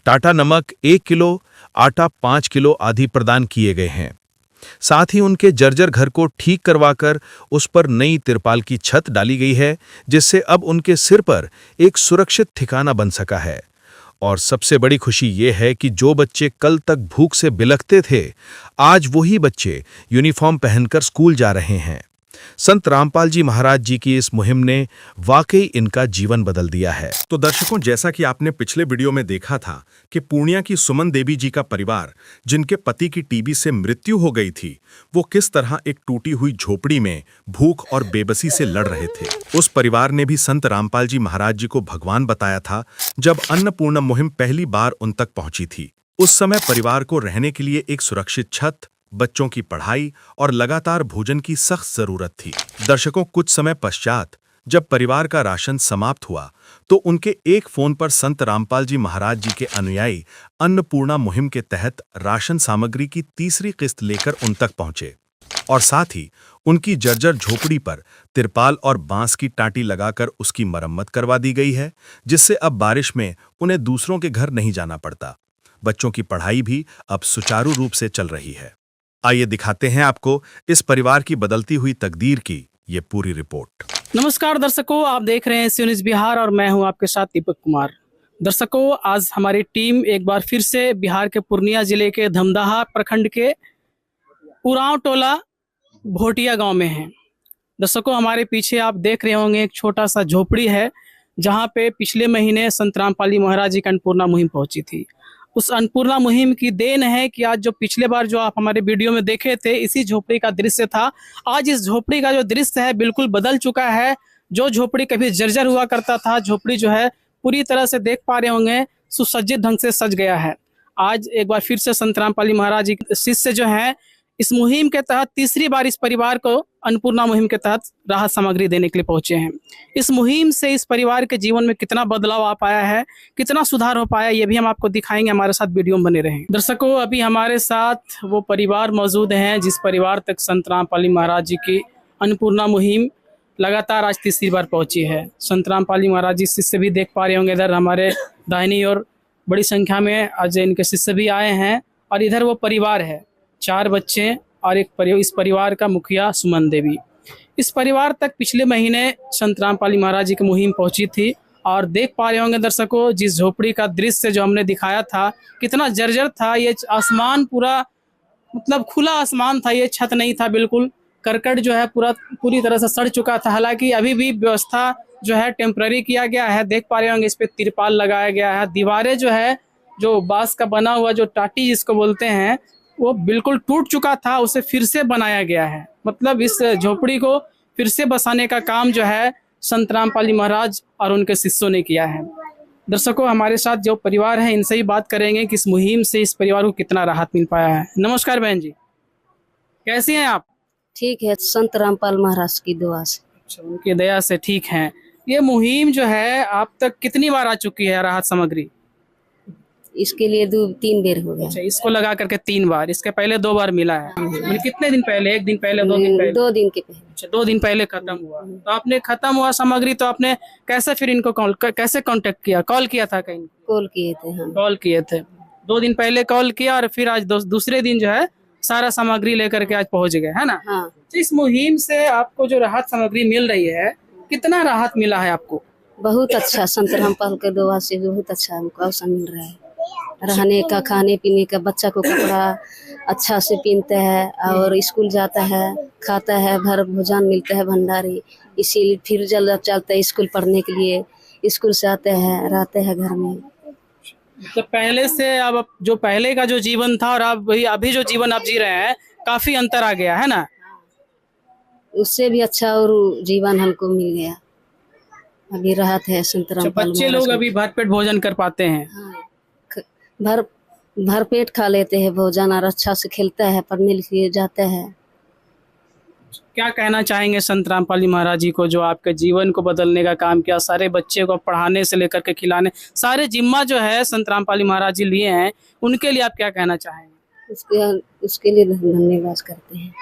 टाटा नमक 1 किलो, आटा 5 किलो आदि प्रदान किए गए हैं। साथ ही उनके जर्जर घर को ठीक करवाकर उस पर नई तिरपाल की छत डाली गई है, जिससे अब उनके सिर पर एक सुरक्षित ठिकाना बन सका है। और सबसे बड़ी खुशी ये है कि जो बच्चे कल तक भूख से बिलखते थे, आज वही बच्चे यूनिफॉर्म पहनकर स्कूल जा रहे हैं। संत रामपाल जी महाराज जी की इस मुहिम ने वाकई इनका जीवन बदल दिया है। तो दर्शकों, जैसा कि आपने पिछले वीडियो में देखा था कि पूर्णिया की सुमन देवी जी का परिवार, जिनके पति की टीबी से मृत्यु हो गई थी, वो किस तरह एक टूटी हुई झोपड़ी में भूख और बेबसी से लड़ रहे थे। उस परिवार ने भी संत रामपाल जी महाराज जी को भगवान बताया था जब अन्नपूर्णा मुहिम पहली बार उन तक पहुंची थी। उस समय परिवार को रहने के लिए एक सुरक्षित छत, बच्चों की पढ़ाई और लगातार भोजन की सख्त जरूरत थी। दर्शकों, कुछ समय पश्चात जब परिवार का राशन समाप्त हुआ तो उनके एक फोन पर संत रामपाल जी महाराज जी के अनुयायी अन्नपूर्णा मुहिम के तहत राशन सामग्री की तीसरी किस्त लेकर उन तक पहुंचे और साथ ही उनकी जर्जर झोपड़ी पर तिरपाल और बांस की टाटी लगाकर उसकी मरम्मत करवा दी गई है, जिससे अब बारिश में उन्हें दूसरों के घर नहीं जाना पड़ता। बच्चों की पढ़ाई भी अब सुचारू रूप से चल रही है। आइए दिखाते हैं आपको इस परिवार की बदलती हुई तकदीर की ये पूरी रिपोर्ट। नमस्कार दर्शकों, आप देख रहे हैं सी न्यूज़ बिहार और मैं हूं आपके साथ दीपक कुमार। दर्शकों, आज हमारी टीम एक बार फिर से बिहार के पूर्णिया जिले के धमदाहा प्रखंड के उरांव टोला भोटिया गांव में है। दर्शकों, हमारे पीछे आप देख रहे होंगे एक छोटा सा झोपड़ी है, जहां पे पिछले महीने संत रामपाल जी महाराज जी की अन्नपूर्णा मुहिम पहुंची थी। उस अन्नपूर्णा मुहिम की देन है कि आज जो पिछले बार जो आप हमारे वीडियो में देखे थे, इसी झोपड़ी का दृश्य था। आज इस झोपड़ी का जो दृश्य है बिल्कुल बदल चुका है। जो झोपड़ी कभी जर्जर हुआ करता था, झोपड़ी जो है पूरी तरह से देख पा रहे होंगे सुसज्जित ढंग से सज गया है। आज एक बार फिर से संत रामपाल जी महाराज जी के शिष्य जो है इस मुहिम के तहत तीसरी बार इस परिवार को अन्नपूर्णा मुहिम के तहत राहत सामग्री देने के लिए पहुंचे हैं। इस मुहिम से इस परिवार के जीवन में कितना बदलाव आ पाया है, कितना सुधार हो पाया, ये भी हम आपको दिखाएंगे। हमारे साथ वीडियो में बने रहें। दर्शकों, अभी हमारे साथ वो परिवार मौजूद हैं जिस परिवार तक संत रामपाल महाराज जी की अन्नपूर्णा मुहिम लगातार आज तीसरी बार पहुंची है। संत रामपाल महाराज जी शिष्य भी देख पा रहे होंगे, इधर हमारे दाहिनी ओर बड़ी संख्या में आज इनके शिष्य भी आए हैं और इधर वो परिवार है, 4 बच्चे और इस परिवार का मुखिया सुमन देवी। इस परिवार तक पिछले महीने संत रामपाल महाराज जी की मुहिम पहुंची थी और देख पा रहे होंगे दर्शकों, जिस झोपड़ी का दृश्य जो हमने दिखाया था कितना जर्जर था। ये आसमान पूरा मतलब खुला आसमान था, ये छत नहीं था बिल्कुल। करकट जो है पूरी तरह से सड़ चुका था। हालांकि अभी भी व्यवस्था जो है टेम्पररी किया गया है, देख पा रहे होंगे इस पे तिरपाल लगाया गया है। दीवारें जो है जो बांस का बना हुआ जो टाटी जिसको बोलते हैं वो बिल्कुल टूट चुका था, उसे फिर से बनाया गया है। मतलब इस झोपड़ी को फिर से बसाने का काम जो है संत रामपाल जी महाराज और उनके शिष्यों ने किया है। दर्शकों, हमारे साथ जो परिवार है इनसे ही बात करेंगे कि इस मुहिम से इस परिवार को कितना राहत मिल पाया है। नमस्कार बहन जी, कैसी हैं आप? ठीक है, संत रामपाल महाराज की दुआ से। अच्छा, उनकी दया से ठीक हैं। ये मुहिम जो है आप तक कितनी बार आ चुकी है राहत सामग्री? इसके लिए 2-3 बेर हो गया। अच्छा, इसको लगा करके 3 बार, इसके पहले 2 बार मिला है। मतलब कितने दिन पहले? 1 दिन पहले, 2 दिन पहले? 2 दिन के पहले। अच्छा, 2 दिन पहले खत्म हुआ। तो आपने खत्म हुआ सामग्री तो आपने कैसे फिर इनको कैसे कांटेक्ट किया? कॉल किया था कहीं? कॉल किए थे हम। कॉल किए थे, 2 दिन पहले कॉल किया और फिर आज दूसरे दिन जो है सारा सामग्री लेकर के आज पहुंच गए, है ना? हाँ। तो इस मुहिम से आपको जो राहत सामग्री मिल रही है, कितना राहत मिला है आपको? बहुत अच्छा, संत रामपाल के दुआ से बहुत अच्छा हमको अवसर मिल रहा है। रहने का, खाने पीने का, बच्चा को कपड़ा अच्छा से पहनते हैं और स्कूल जाता है, खाता है, भर भोजन मिलता है भंडारी। इसीलिए फिर जल्द चलते हैं स्कूल पढ़ने के लिए, स्कूल से आते हैं, रहते हैं घर में। तो पहले से अब जो पहले का जो जीवन था और अभी जो जीवन आप जी रहे हैं काफी अंतर आ गया है ना? उससे भी अच्छा और जीवन हमको मिल गया। अभी राहत है संत रामपाल। बच्चे लोग अभी भरपेट भोजन कर पाते हैं? हाँ, भर पेट खा लेते हैं भोजन और अच्छा से खेलता है, पढ़ने लिखने जाता है। क्या कहना चाहेंगे संत रामपाल जी महाराज जी को जो आपके जीवन को बदलने का काम किया, सारे बच्चे को पढ़ाने से लेकर के खिलाने, सारे जिम्मा जो है संत रामपाल जी महाराज जी लिए हैं, उनके लिए आप क्या कहना चाहेंगे? उसके लिए धन्यवाद करते हैं।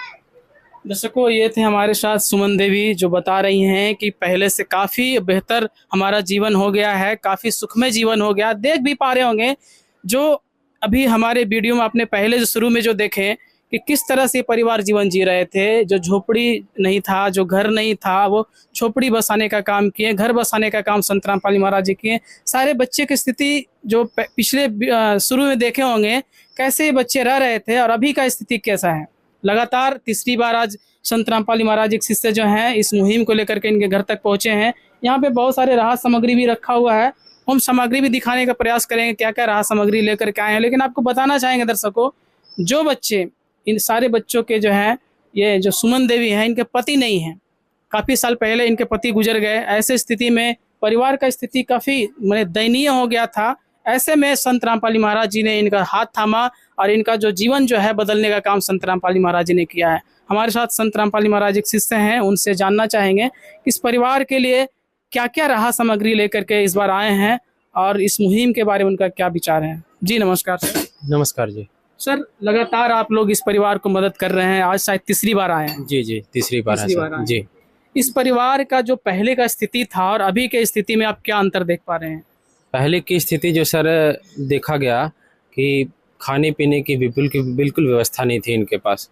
दर्शकों, ये थे हमारे साथ सुमन देवी जो बता रही हैं कि पहले से काफ़ी बेहतर हमारा जीवन हो गया है, काफ़ी सुखमय जीवन हो गया। देख भी पा रहे होंगे जो अभी हमारे वीडियो में आपने पहले जो शुरू में जो देखे कि किस तरह से परिवार जीवन जी रहे थे। जो झोपड़ी नहीं था, जो घर नहीं था, वो झोपड़ी बसाने का काम किए, घर बसाने का काम संत रामपाल जी महाराज जी किए। सारे बच्चे की स्थिति जो पिछले शुरू में देखे होंगे कैसे बच्चे रह रहे थे और अभी का स्थिति कैसा है। लगातार तीसरी बार आज संत रामपाल जी महाराज जी के शिष्य जो हैं इस मुहिम को लेकर के इनके घर तक पहुंचे हैं। यहाँ पे बहुत सारे राहत सामग्री भी रखा हुआ है, हम सामग्री भी दिखाने का प्रयास करेंगे क्या क्या राहत सामग्री लेकर के आए हैं। लेकिन आपको बताना चाहेंगे दर्शकों, जो बच्चे, इन सारे बच्चों के जो हैं, ये जो सुमन देवी हैं इनके पति नहीं हैं, काफ़ी साल पहले इनके पति गुजर गए। ऐसे स्थिति में परिवार का स्थिति काफ़ी दयनीय हो गया था। ऐसे में संत रामपाल जी महाराज जी ने इनका हाथ थामा और इनका जो जीवन जो है बदलने का काम संत रामपाल जी महाराज जी ने किया है। हमारे साथ संत रामपाल जी महाराज जी के शिष्य हैं, उनसे जानना चाहेंगे कि इस परिवार के लिए क्या क्या राहत सामग्री लेकर के इस बार आए हैं और इस मुहिम के बारे में उनका क्या विचार है। जी नमस्कार सर। नमस्कार जी। सर, लगातार आप लोग इस परिवार को मदद कर रहे हैं, आज शायद तीसरी बार आए हैं। जी जी, तीसरी बार है जी। इस परिवार का जो पहले का स्थिति था और अभी के स्थिति में आप क्या अंतर देख पा रहे हैं? पहले की स्थिति जो सर देखा गया कि खाने पीने की बिल्कुल व्यवस्था नहीं थी इनके पास।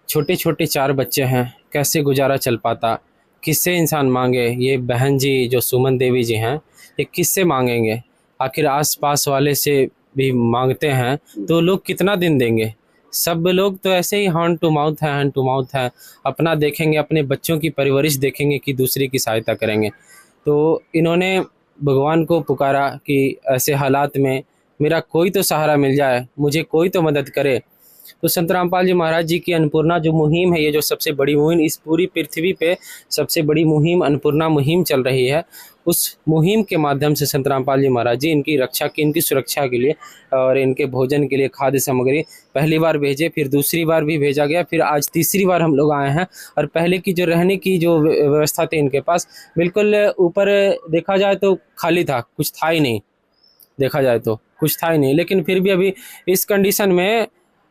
छोटे छोटे 4 बच्चे हैं, कैसे गुजारा चल पाता, किससे इंसान मांगे। ये बहन जी जो सुमन देवी जी हैं, ये किससे मांगेंगे? आखिर आस पास वाले से भी मांगते हैं तो लोग कितना दिन देंगे। सब लोग तो ऐसे ही हैंड टू माउथ है, अपना देखेंगे, अपने बच्चों की परवरिश देखेंगे कि दूसरे की सहायता करेंगे। तो इन्होंने भगवान को पुकारा कि ऐसे हालात में मेरा कोई तो सहारा मिल जाए, मुझे कोई तो मदद करे। तो संत रामपाल जी महाराज जी की अन्नपूर्णा जो मुहिम है, ये जो सबसे बड़ी मुहिम, इस पूरी पृथ्वी पे सबसे बड़ी मुहिम अन्नपूर्णा मुहिम चल रही है, उस मुहिम के माध्यम से संत रामपाल जी महाराज जी इनकी रक्षा की, इनकी सुरक्षा के लिए और इनके भोजन के लिए खाद्य सामग्री पहली बार भेजे, फिर दूसरी बार भी भेजा गया, फिर आज तीसरी बार हम लोग आए हैं। और पहले की जो रहने की जो व्यवस्था थी इनके पास, बिल्कुल ऊपर देखा जाए तो खाली था, कुछ था ही नहीं, देखा जाए तो कुछ था ही नहीं। लेकिन फिर भी अभी इस कंडीशन में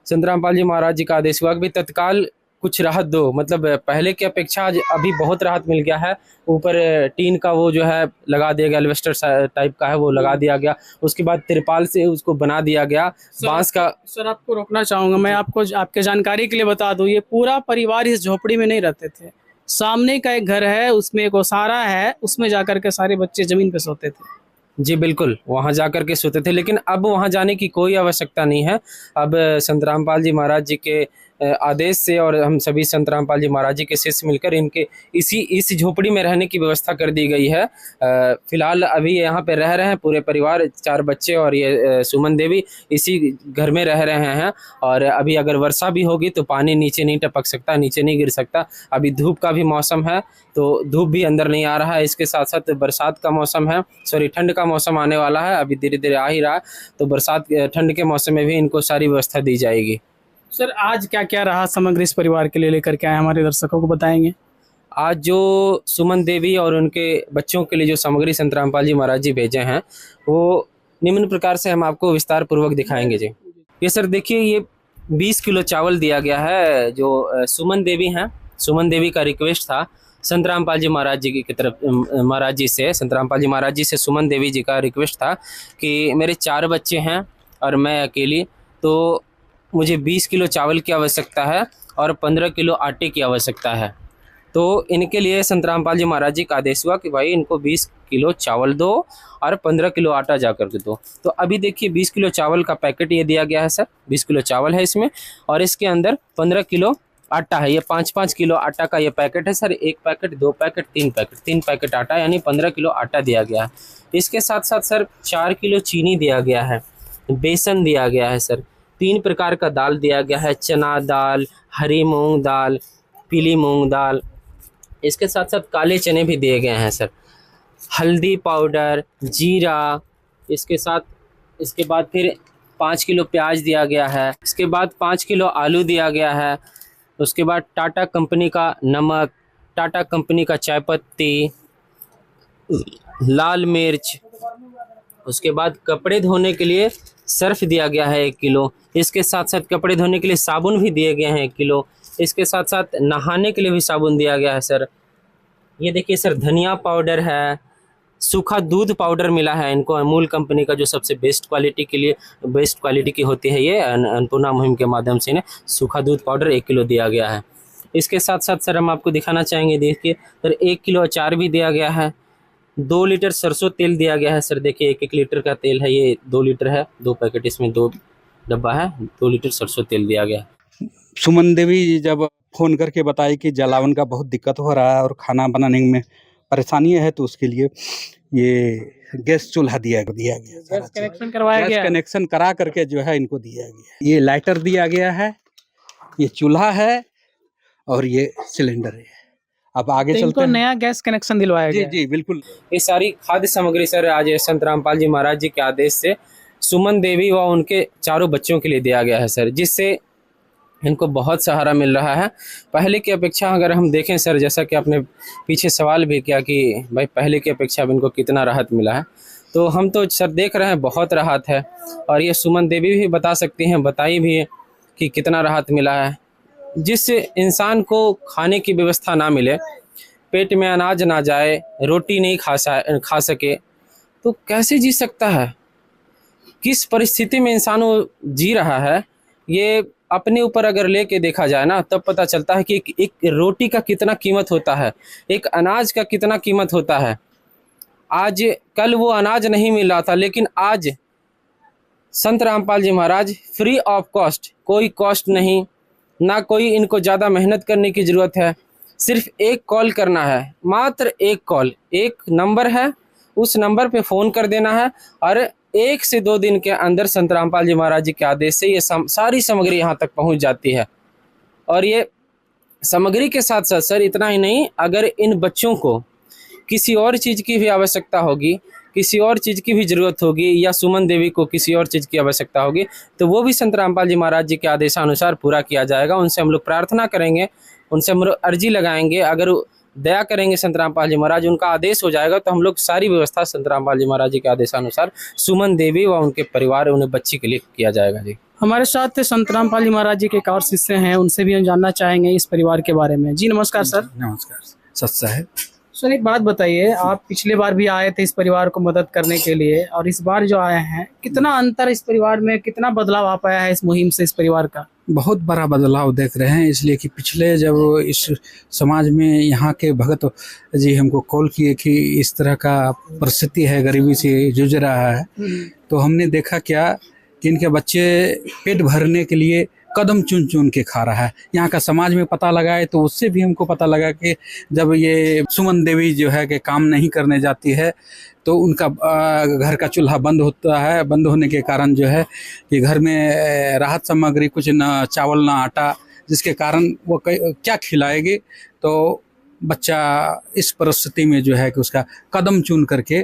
संत रामपाल जी महाराज जी का आदेश हुआ कि तत्काल कुछ राहत दो। मतलब पहले की अपेक्षा अभी बहुत राहत मिल गया है। ऊपर टीन का वो जो है लगा दिया गया, एल्वेस्टर टाइप का है वो लगा दिया गया, उसके बाद तिरपाल से उसको बना दिया गया बांस का। सर, आपको रोकना चाहूँगा, मैं आपको आपके जानकारी के लिए बता दूँ, ये पूरा परिवार इस झोपड़ी में नहीं रहते थे। सामने का एक घर है, उसमें एक ओसारा है, उसमें जाकर के सारे बच्चे ज़मीन पे सोते थे। जी बिल्कुल, वहाँ जा कर के सोते थे। लेकिन अब वहाँ जाने की कोई आवश्यकता नहीं है। अब संत रामपाल जी महाराज जी के आदेश से और हम सभी संत रामपाल जी महाराज जी के शिष्य मिलकर इनके इस झोपड़ी में रहने की व्यवस्था कर दी गई है। फिलहाल अभी यहाँ पे रह रहे हैं पूरे परिवार, 4 बच्चे और ये सुमन देवी इसी घर में रह रहे हैं। और अभी अगर वर्षा भी होगी तो पानी नीचे नहीं टपक सकता, नीचे नहीं गिर सकता। अभी धूप का भी मौसम है तो धूप भी अंदर नहीं आ रहा है। इसके साथ साथ बरसात का मौसम है, ठंड का मौसम आने वाला है, अभी धीरे धीरे आ ही रहा है। तो बरसात ठंड के मौसम में भी इनको सारी व्यवस्था दी जाएगी। सर आज क्या क्या रहा सामग्री इस परिवार के लिए लेकर के आए, हमारे दर्शकों को बताएंगे। आज जो सुमन देवी और उनके बच्चों के लिए जो सामग्री संत रामपाल जी महाराज जी भेजे हैं वो निम्न प्रकार से हम आपको विस्तार पूर्वक दिखाएंगे जी। ये सर देखिए, ये 20 किलो चावल दिया गया है जो सुमन देवी हैं। सुमन देवी का रिक्वेस्ट था संत रामपाल जी महाराज जी की तरफ, महाराज जी से, संत रामपाल जी महाराज जी से सुमन देवी जी का रिक्वेस्ट था कि मेरे 4 बच्चे हैं और मैं अकेली, तो मुझे 20 किलो चावल की आवश्यकता है और 15 किलो आटे की आवश्यकता है। तो इनके लिए संत रामपाल जी महाराज जी का आदेश हुआ कि भाई इनको 20 किलो चावल दो और 15 किलो आटा जा कर के दो। तो अभी देखिए 20 किलो चावल का पैकेट ये दिया गया है सर, 20 किलो चावल है इसमें और इसके अंदर 15 किलो आटा है। ये 5-5 किलो आटा का ये पैकेट है सर, 1 पैकेट, 2 पैकेट, 3 पैकेट आटा, यानी 15 किलो आटा दिया गया है। इसके साथ साथ सर 4 किलो चीनी दिया गया है, बेसन दिया गया है सर, 3 प्रकार का दाल दिया गया है, चना दाल, हरी मूंग दाल, पीली मूंग दाल। इसके साथ साथ काले चने भी दिए गए हैं सर, हल्दी पाउडर, जीरा। इसके बाद फिर 5 किलो प्याज दिया गया है। इसके बाद 5 किलो आलू दिया गया है। उसके बाद टाटा कंपनी का नमक, टाटा कंपनी का चाय पत्ती, लाल मिर्च। उसके बाद कपड़े धोने के लिए सर्फ दिया गया है 1 किलो। इसके साथ साथ कपड़े धोने के लिए साबुन भी दिए गए हैं 1 किलो। इसके साथ साथ नहाने के लिए भी साबुन दिया गया है सर। ये देखिए सर, धनिया पाउडर है, सूखा दूध पाउडर मिला है इनको अमूल कंपनी का, जो सबसे बेस्ट क्वालिटी की होती है। ये अन्नपूर्णा मुहिम के माध्यम से इन्हें सूखा दूध पाउडर 1 किलो दिया गया है। इसके साथ साथ सर हम आपको दिखाना चाहेंगे, देखिए सर 1 किलो अचार भी दिया गया है। 2 लीटर सरसों तेल दिया गया है सर, देखिए 1-1 लीटर का तेल है, ये 2 लीटर है, 2 पैकेट इसमें 2 डब्बा है, 2 लीटर सरसों तेल दिया गया है। सुमन देवी जब फ़ोन करके बताई कि जलावन का बहुत दिक्कत हो रहा है और खाना बनाने में परेशानी है, तो उसके लिए ये गैस चूल्हा दिया गया, गैस कनेक्शन करवाया गया, गैस कनेक्शन करा करके जो है इनको दिया गया। ये लाइटर दिया गया है, ये चूल्हा है और ये सिलेंडर है। अब आगे तो चलते हैं। नया गैस कनेक्शन दिलवाया गया। जी बिल्कुल। ये सारी खाद्य सामग्री सर आज संत रामपाल जी महाराज जी के आदेश से सुमन देवी व उनके 4 बच्चों के लिए दिया गया है सर, जिससे इनको बहुत सहारा मिल रहा है पहले की अपेक्षा। अगर हम देखें सर, जैसा कि आपने पीछे सवाल भी किया कि भाई पहले की अपेक्षा अब इनको कितना राहत मिला है, तो हम तो सर देख रहे हैं बहुत राहत है। और ये सुमन देवी भी बता सकती हैं, बताई भी है कि कितना राहत मिला है। जिस इंसान को खाने की व्यवस्था ना मिले, पेट में अनाज ना जाए, रोटी नहीं खा सके, तो कैसे जी सकता है? किस परिस्थिति में इंसान वो जी रहा है, ये अपने ऊपर अगर लेके देखा जाए ना, तब पता चलता है कि एक रोटी का कितना कीमत होता है, एक अनाज का कितना कीमत होता है। आज कल वो अनाज नहीं मिल रहा था, लेकिन आज संत रामपाल जी महाराज फ्री ऑफ कॉस्ट, कोई कॉस्ट नहीं, ना कोई इनको ज़्यादा मेहनत करने की ज़रूरत है, सिर्फ एक कॉल करना है, मात्र एक कॉल, एक नंबर है, उस नंबर पे फ़ोन कर देना है और 1 से 2 दिन के अंदर संत रामपाल जी महाराज जी के आदेश से ये सारी सामग्री यहाँ तक पहुँच जाती है। और ये सामग्री के साथ साथ सर इतना ही नहीं, अगर इन बच्चों को किसी और चीज़ की भी आवश्यकता होगी, किसी और चीज़ की भी ज़रूरत होगी, या सुमन देवी को किसी और चीज़ की आवश्यकता होगी, तो वो भी संत रामपाल जी महाराज जी के आदेशानुसार पूरा किया जाएगा। उनसे हम लोग प्रार्थना करेंगे, उनसे हम लोग अर्जी लगाएंगे, अगर दया करेंगे संत रामपाल जी महाराज, उनका आदेश हो जाएगा, तो हम लोग सारी व्यवस्था संत रामपाल जी महाराज जी के आदेशानुसार सुमन देवी व उनके परिवार, उन्हें बच्ची के लिए किया जाएगा जी। हमारे साथ संत रामपाल जी महाराज जी के एक और शिष्य हैं, उनसे भी हम जानना चाहेंगे इस परिवार के बारे में। जी नमस्कार सर। नमस्कार। सच्चा है सर, एक बात बताइए, आप पिछले बार भी आए थे इस परिवार को मदद करने के लिए, और इस बार जो आए हैं, कितना अंतर इस परिवार में, कितना बदलाव आ पाया है इस मुहिम से इस परिवार का? बहुत बड़ा बदलाव देख रहे हैं, इसलिए कि पिछले जब इस समाज में यहाँ के भगत जी हमको कॉल किए कि इस तरह का परिस्थिति है, गरीबी से जूझ रहा है, तो हमने देखा क्या कि इनके बच्चे पेट भरने के लिए कदम चुन चुन के खा रहा है। यहाँ का समाज में पता लगा है तो उससे भी हमको पता लगा कि जब ये सुमन देवी जो है कि काम नहीं करने जाती है तो उनका घर का चूल्हा बंद होता है। बंद होने के कारण जो है कि घर में राहत सामग्री कुछ ना चावल ना आटा, जिसके कारण वो क्या खिलाएगी। तो बच्चा इस परिस्थिति में जो है कि उसका कदम चुन करके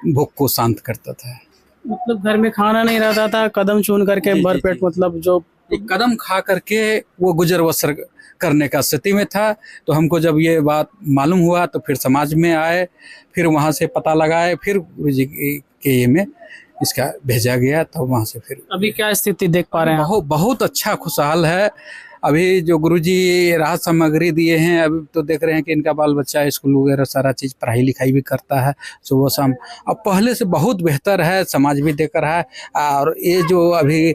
भूख को शांत करता था। मतलब घर में खाना नहीं रहता था, कदम चुन करके भरपेट मतलब जो एक कदम खा करके वो गुजर बसर करने का स्थिति में था। तो हमको जब ये बात मालूम हुआ तो फिर समाज में आए, फिर वहाँ से पता लगाए, फिर गुरु जी के ये में इसका भेजा गया। तो वहाँ से फिर अभी क्या स्थिति देख पा रहे हैं? बहुत अच्छा खुशहाल है। अभी जो गुरुजी राहत सामग्री दिए हैं, अभी तो देख रहे हैं कि इनका बाल बच्चा स्कूल वगैरह सारा चीज़ पढ़ाई लिखाई भी करता है सुबह शाम। अब पहले से बहुत बेहतर है, समाज भी देख रहा है। और ये जो अभी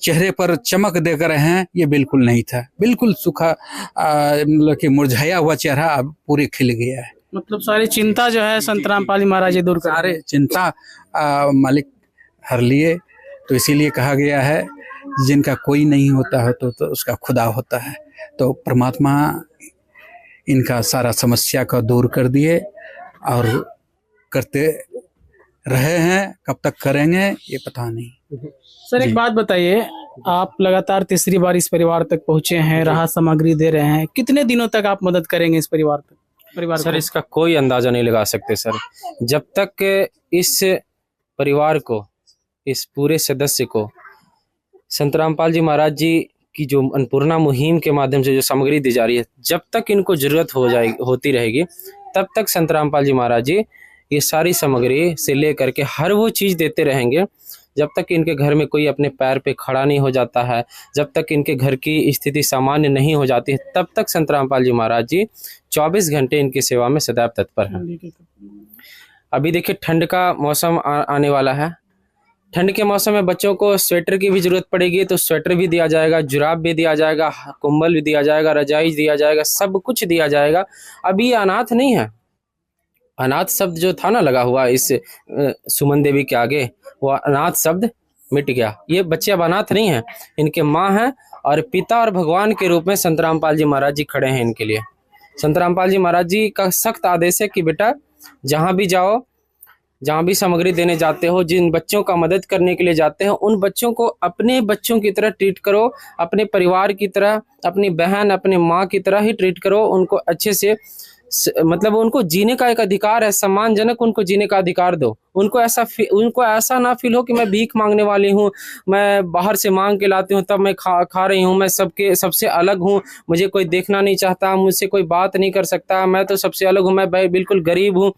चेहरे पर चमक देख रहे हैं ये बिल्कुल नहीं था, बिल्कुल सूखा मतलब कि मुरझाया हुआ चेहरा अब पूरे खिल गया है। मतलब सारी चिंता जो है संत रामपाल जी महाराज जी दूर कर, सारे चिंता मालिक हर लिए। तो इसीलिए कहा गया है जिनका कोई नहीं होता है तो उसका खुदा होता है। तो परमात्मा इनका सारा समस्या को दूर कर दिए और करते रहे हैं, कब तक करेंगे ये पता नहीं। सर एक बात बताइए, आप लगातार तीसरी बार इस परिवार तक पहुंचे हैं, राहत सामग्री दे रहे हैं, कितने दिनों तक आप मदद करेंगे इस परिवार सर इसका कोई अंदाजा नहीं लगा सकते सर। जब तक इस परिवार को, इस पूरे सदस्य को संत रामपाल जी महाराज जी की जो अन्नपूर्णा मुहिम के माध्यम से जो सामग्री दी जा रही है, जब तक इनको जरूरत होती रहेगी तब तक संत रामपाल जी महाराज जी ये सारी सामग्री से लेकर के हर वो चीज़ देते रहेंगे जब तक इनके घर में कोई अपने पैर पे खड़ा नहीं हो जाता है, जब तक इनके घर की स्थिति सामान्य नहीं हो जाती है, तब तक संत रामपाल जी महाराज जी 24 घंटे इनकी सेवा में सदैव तत्पर हैं। अभी देखिए ठंड का मौसम आने वाला है। ठंड के मौसम में बच्चों को स्वेटर की भी जरूरत पड़ेगी तो स्वेटर भी दिया जाएगा, जुराब भी दिया जाएगा, कंबल भी दिया जाएगा, रजाई दिया जाएगा, सब कुछ दिया जाएगा। अभी अनाथ नहीं है। अनाथ शब्द जो था ना लगा हुआ इस सुमन देवी के आगे, वो अनाथ शब्द मिट गया। ये बच्चे अब अनाथ नहीं हैं, इनके माँ हैं और पिता और भगवान के रूप में संत रामपाल जी महाराज जी खड़े हैं इनके लिए। संत रामपाल जी महाराज जी का सख्त आदेश है कि बेटा जहाँ भी जाओ, जहाँ भी सामग्री देने जाते हो, जिन बच्चों का मदद करने के लिए जाते हो, उन बच्चों को अपने बच्चों की तरह ट्रीट करो, अपने परिवार की तरह, अपनी बहन, अपनी माँ की तरह ही ट्रीट करो। उनको अच्छे से मतलब उनको जीने का एक अधिकार है, सम्मानजनक उनको जीने का अधिकार दो। उनको ऐसा ना फील हो कि मैं भीख मांगने वाली हूँ, मैं बाहर से मांग के लाती हूँ तब मैं खा रही हूँ, मैं सबसे अलग हूँ, मुझे कोई देखना नहीं चाहता, मुझसे कोई बात नहीं कर सकता, मैं तो सबसे अलग हूँ, मैं बिल्कुल गरीब हूँ।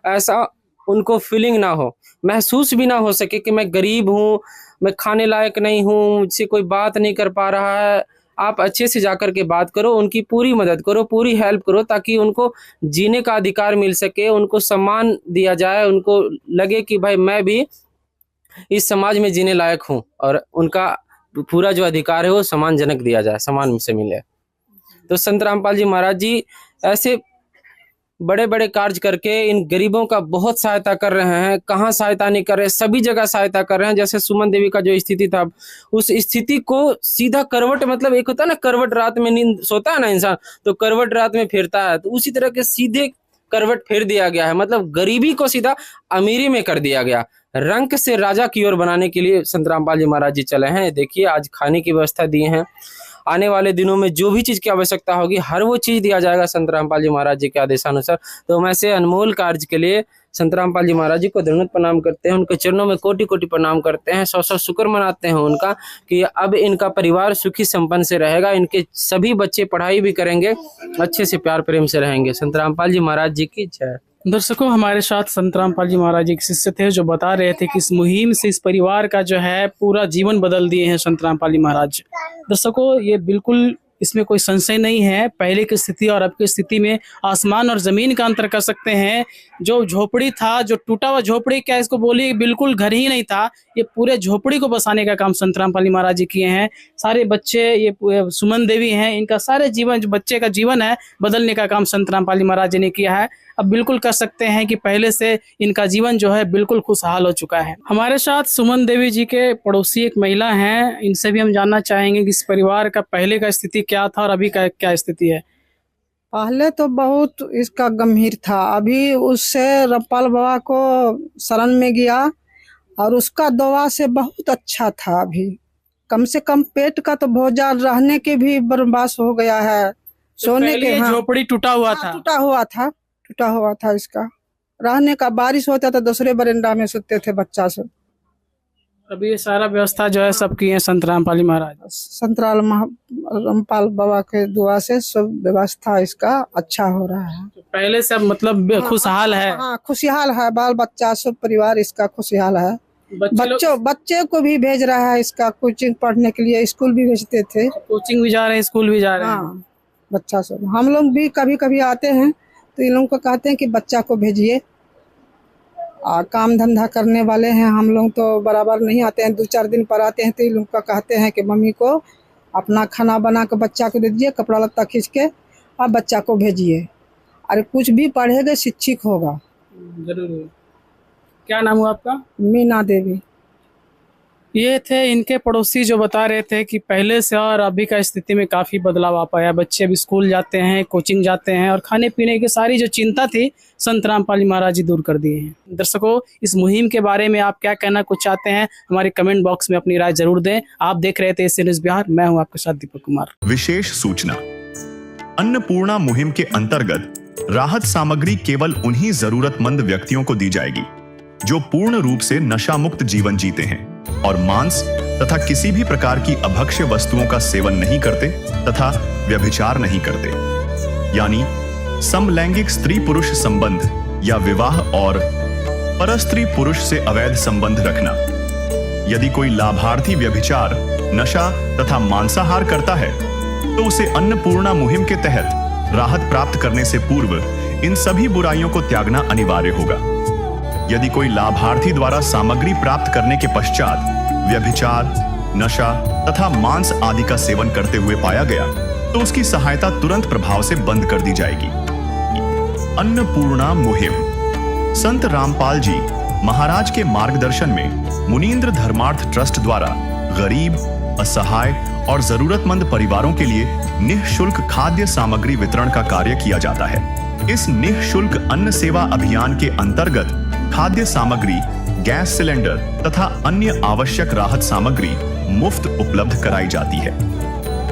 ऐसा उनको फीलिंग ना हो, महसूस भी ना हो सके कि मैं गरीब हूँ, मैं खाने लायक नहीं हूँ, मुझसे कोई बात नहीं कर पा रहा है। आप अच्छे से जाकर के बात करो, उनकी पूरी मदद करो, पूरी हेल्प करो, ताकि उनको जीने का अधिकार मिल सके, उनको सम्मान दिया जाए, उनको लगे कि भाई मैं भी इस समाज में जीने लायक हूँ और उनका पूरा जो अधिकार है वो सम्मानजनक दिया जाए, सम्मान से मिले। तो संत रामपाल जी महाराज जी ऐसे बड़े बड़े कार्य करके इन गरीबों का बहुत सहायता कर रहे हैं। कहाँ सहायता नहीं कर रहे, सभी जगह सहायता कर रहे हैं। जैसे सुमन देवी का जो स्थिति था, उस स्थिति को सीधा करवट, मतलब एक होता है ना करवट, रात में नींद सोता है ना इंसान तो करवट रात में फिरता है, तो उसी तरह के सीधे करवट फेर दिया गया है। मतलब गरीबी को सीधा अमीरी में कर दिया गया। रंक से राजा की ओर बनाने के लिए संत रामपाल जी महाराज जी चले हैं। देखिए आज खाने की व्यवस्था दी है, आने वाले दिनों में जो भी चीज़ की आवश्यकता होगी हर वो चीज़ दिया जाएगा संत रामपाल जी महाराज जी के आदेशानुसार। तो हम ऐसे अनमोल कार्य के लिए संत रामपाल जी महाराज जी को दंडवत प्रणाम करते हैं, उनके चरणों में कोटि कोटि प्रणाम करते हैं, 100 शुक्र मनाते हैं उनका कि अब इनका परिवार सुखी संपन्न से रहेगा, इनके सभी बच्चे पढ़ाई भी करेंगे, अच्छे से प्यार प्रेम से रहेंगे। संत रामपाल जी महाराज जी की जय। दर्शकों हमारे साथ संत रामपाल जी महाराज जी के शिष्य थे जो बता रहे थे कि इस मुहिम से इस परिवार का जो है पूरा जीवन बदल दिए हैं संत रामपाल जी महाराज। दर्शकों ये बिल्कुल इसमें कोई संशय नहीं है। पहले की स्थिति और अब की स्थिति में आसमान और ज़मीन का अंतर कर सकते हैं। जो झोपड़ी था, जो टूटा हुआ झोपड़ी, क्या इसको बोलिए, बिल्कुल घर ही नहीं था, ये पूरे झोपड़ी को बसाने का काम संत रामपाल जी महाराज जी किए हैं। सारे बच्चे, ये सुमन देवी हैं, इनका सारे जीवन, जो बच्चे का जीवन है, बदलने का काम संत रामपाल जी महाराज जी ने किया है। अब बिल्कुल कह सकते हैं कि पहले से इनका जीवन जो है बिल्कुल खुशहाल हो चुका है। हमारे साथ सुमन देवी जी के पड़ोसी एक महिला हैं, इनसे भी हम जानना चाहेंगे कि इस परिवार का पहले का स्थिति क्या था और अभी का क्या स्थिति है। पहले तो बहुत इसका गंभीर था, अभी उससे रामपाल बाबा को शरण में गया और उसका दवा से बहुत अच्छा था। अभी कम से कम पेट का तो बहुत ज्यादा, रहने के भी बर्बाद हो गया है, सोने के। झोपड़ी टूटा हुआ था, इसका रहने का, बारिश होता था दूसरे बरंडा में सोते थे बच्चा सब। अभी ये सारा व्यवस्था जो है सब की है संत रामपाल जी महाराज, संत रामपाल बाबा के दुआ से सब व्यवस्था इसका अच्छा हो रहा है। तो पहले से मतलब खुशहाल है। हाँ, खुशहाल है, बाल बच्चा सब परिवार इसका खुशहाल है। बच्चे को भी भेज रहा है इसका कोचिंग पढ़ने के लिए, स्कूल भी भेजते थे, कोचिंग भी जा रहे हैं, स्कूल भी जा रहे हैं। हाँ, बच्चा सब। हम लोग भी कभी कभी आते हैं तो इन लोगों को कहते हैं कि बच्चा को भेजिए। काम धंधा करने वाले हैं हम लोग, तो बराबर नहीं आते हैं, 2-4 दिन पर आते हैं। तो इन लोग को कहते हैं कि मम्मी को अपना खाना बना के बच्चा को दे दीजिए, कपड़ा लत्ता खींच के आप बच्चा को भेजिए, अरे कुछ भी पढ़ेगा शिक्षित होगा। जरूर। क्या नाम हुआ आपका? मीना देवी। ये थे इनके पड़ोसी जो बता रहे थे कि पहले से और अभी का स्थिति में काफ़ी बदलाव आ पाया। बच्चे भी स्कूल जाते हैं, कोचिंग जाते हैं और खाने पीने की सारी जो चिंता थी संत रामपाल जी महाराज जी दूर कर दिए हैं। दर्शकों, इस मुहिम के बारे में आप क्या कहना कुछ चाहते हैं, हमारे कमेंट बॉक्स में अपनी राय जरूर दें। आप देख रहे थे एसए न्यूज़ बिहार, मैं हूँ आपके साथ दीपक कुमार। विशेष सूचना, अन्नपूर्णा मुहिम के अंतर्गत राहत सामग्री केवल उन्हीं जरूरतमंद व्यक्तियों को दी जाएगी जो पूर्ण रूप से नशा मुक्त जीवन जीते हैं और मांस तथा किसी भी प्रकार की अभक्ष्य वस्तुओं का सेवन नहीं करते तथा व्यभिचार नहीं करते, यानी समलैंगिक स्त्री पुरुष संबंध या विवाह और परस्त्री पुरुष से अवैध संबंध रखना। यदि कोई लाभार्थी व्यभिचार, नशा तथा मांसाहार करता है तो उसे अन्नपूर्णा मुहिम के तहत राहत प्राप्त करने से पूर्व इन सभी बुराइयों को त्यागना अनिवार्य होगा। यदि कोई लाभार्थी द्वारा सामग्री प्राप्त करने के पश्चात व्यभिचार, नशा तथा मांस आदि का सेवन करते हुए पाया गया तो उसकी सहायता तुरंत प्रभाव से बंद कर दी जाएगी। अन्नपूर्णा मुहिम संत रामपाल जी महाराज के मार्गदर्शन में मुनींद्र धर्मार्थ ट्रस्ट द्वारा गरीब, असहाय और जरूरतमंद परिवारों के लिए निःशुल्क खाद्य सामग्री वितरण का कार्य किया जाता है। इस निःशुल्क अन्न सेवा अभियान के अंतर्गत खाद्य सामग्री, गैस सिलेंडर तथा अन्य आवश्यक राहत सामग्री मुफ्त उपलब्ध कराई जाती है।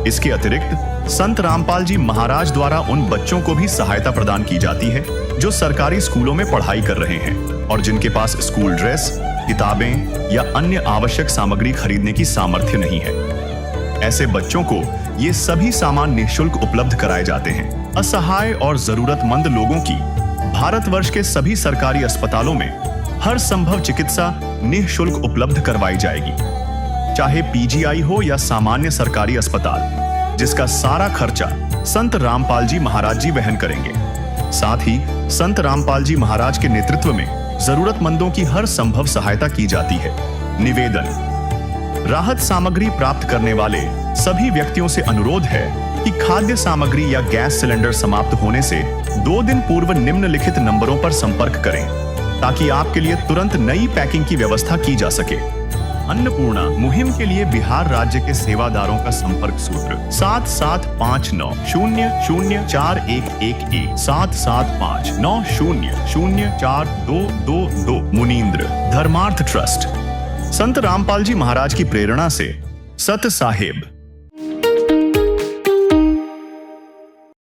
इसके अतिरिक्त संत रामपाल जी महाराज द्वारा उन बच्चों को भी सहायता प्रदान की जाती है जो सरकारी स्कूलों में पढ़ाई कर रहे हैं और जिनके पास स्कूल ड्रेस, किताबें या अन्य आवश्यक सामग्री खरीदने की सामर्थ्य नहीं है। ऐसे बच्चों को ये सभी सामान निःशुल्क उपलब्ध कराए जाते हैं। असहाय और जरूरतमंद लोगों की भारतवर्ष के सभी सरकारी अस्पतालों में हर संभव चिकित्सा निःशुल्क उपलब्ध करवाई जाएगी, चाहे पीजीआई हो या सामान्य सरकारी अस्पताल, जिसका सारा खर्चा संत रामपाल जी महाराज जी वहन करेंगे। साथ ही संत रामपाल जी महाराज के नेतृत्व में जरूरतमंदों की हर संभव सहायता की जाती है। निवेदन, राहत सामग्री प्राप्त करने वाले सभी व्यक्तियों से अनुरोध है कि खाद्य सामग्री या गैस सिलेंडर समाप्त होने से 2 दिन पूर्व निम्नलिखित नंबरों पर संपर्क करें ताकि आपके लिए तुरंत नई पैकिंग की व्यवस्था की जा सके। अन्नपूर्णा मुहिम के लिए बिहार राज्य के सेवादारों का संपर्क सूत्र 7759004211 7759004222। मुनींद्र धर्मार्थ ट्रस्ट संत रामपाल जी महाराज की प्रेरणा से सत साहेब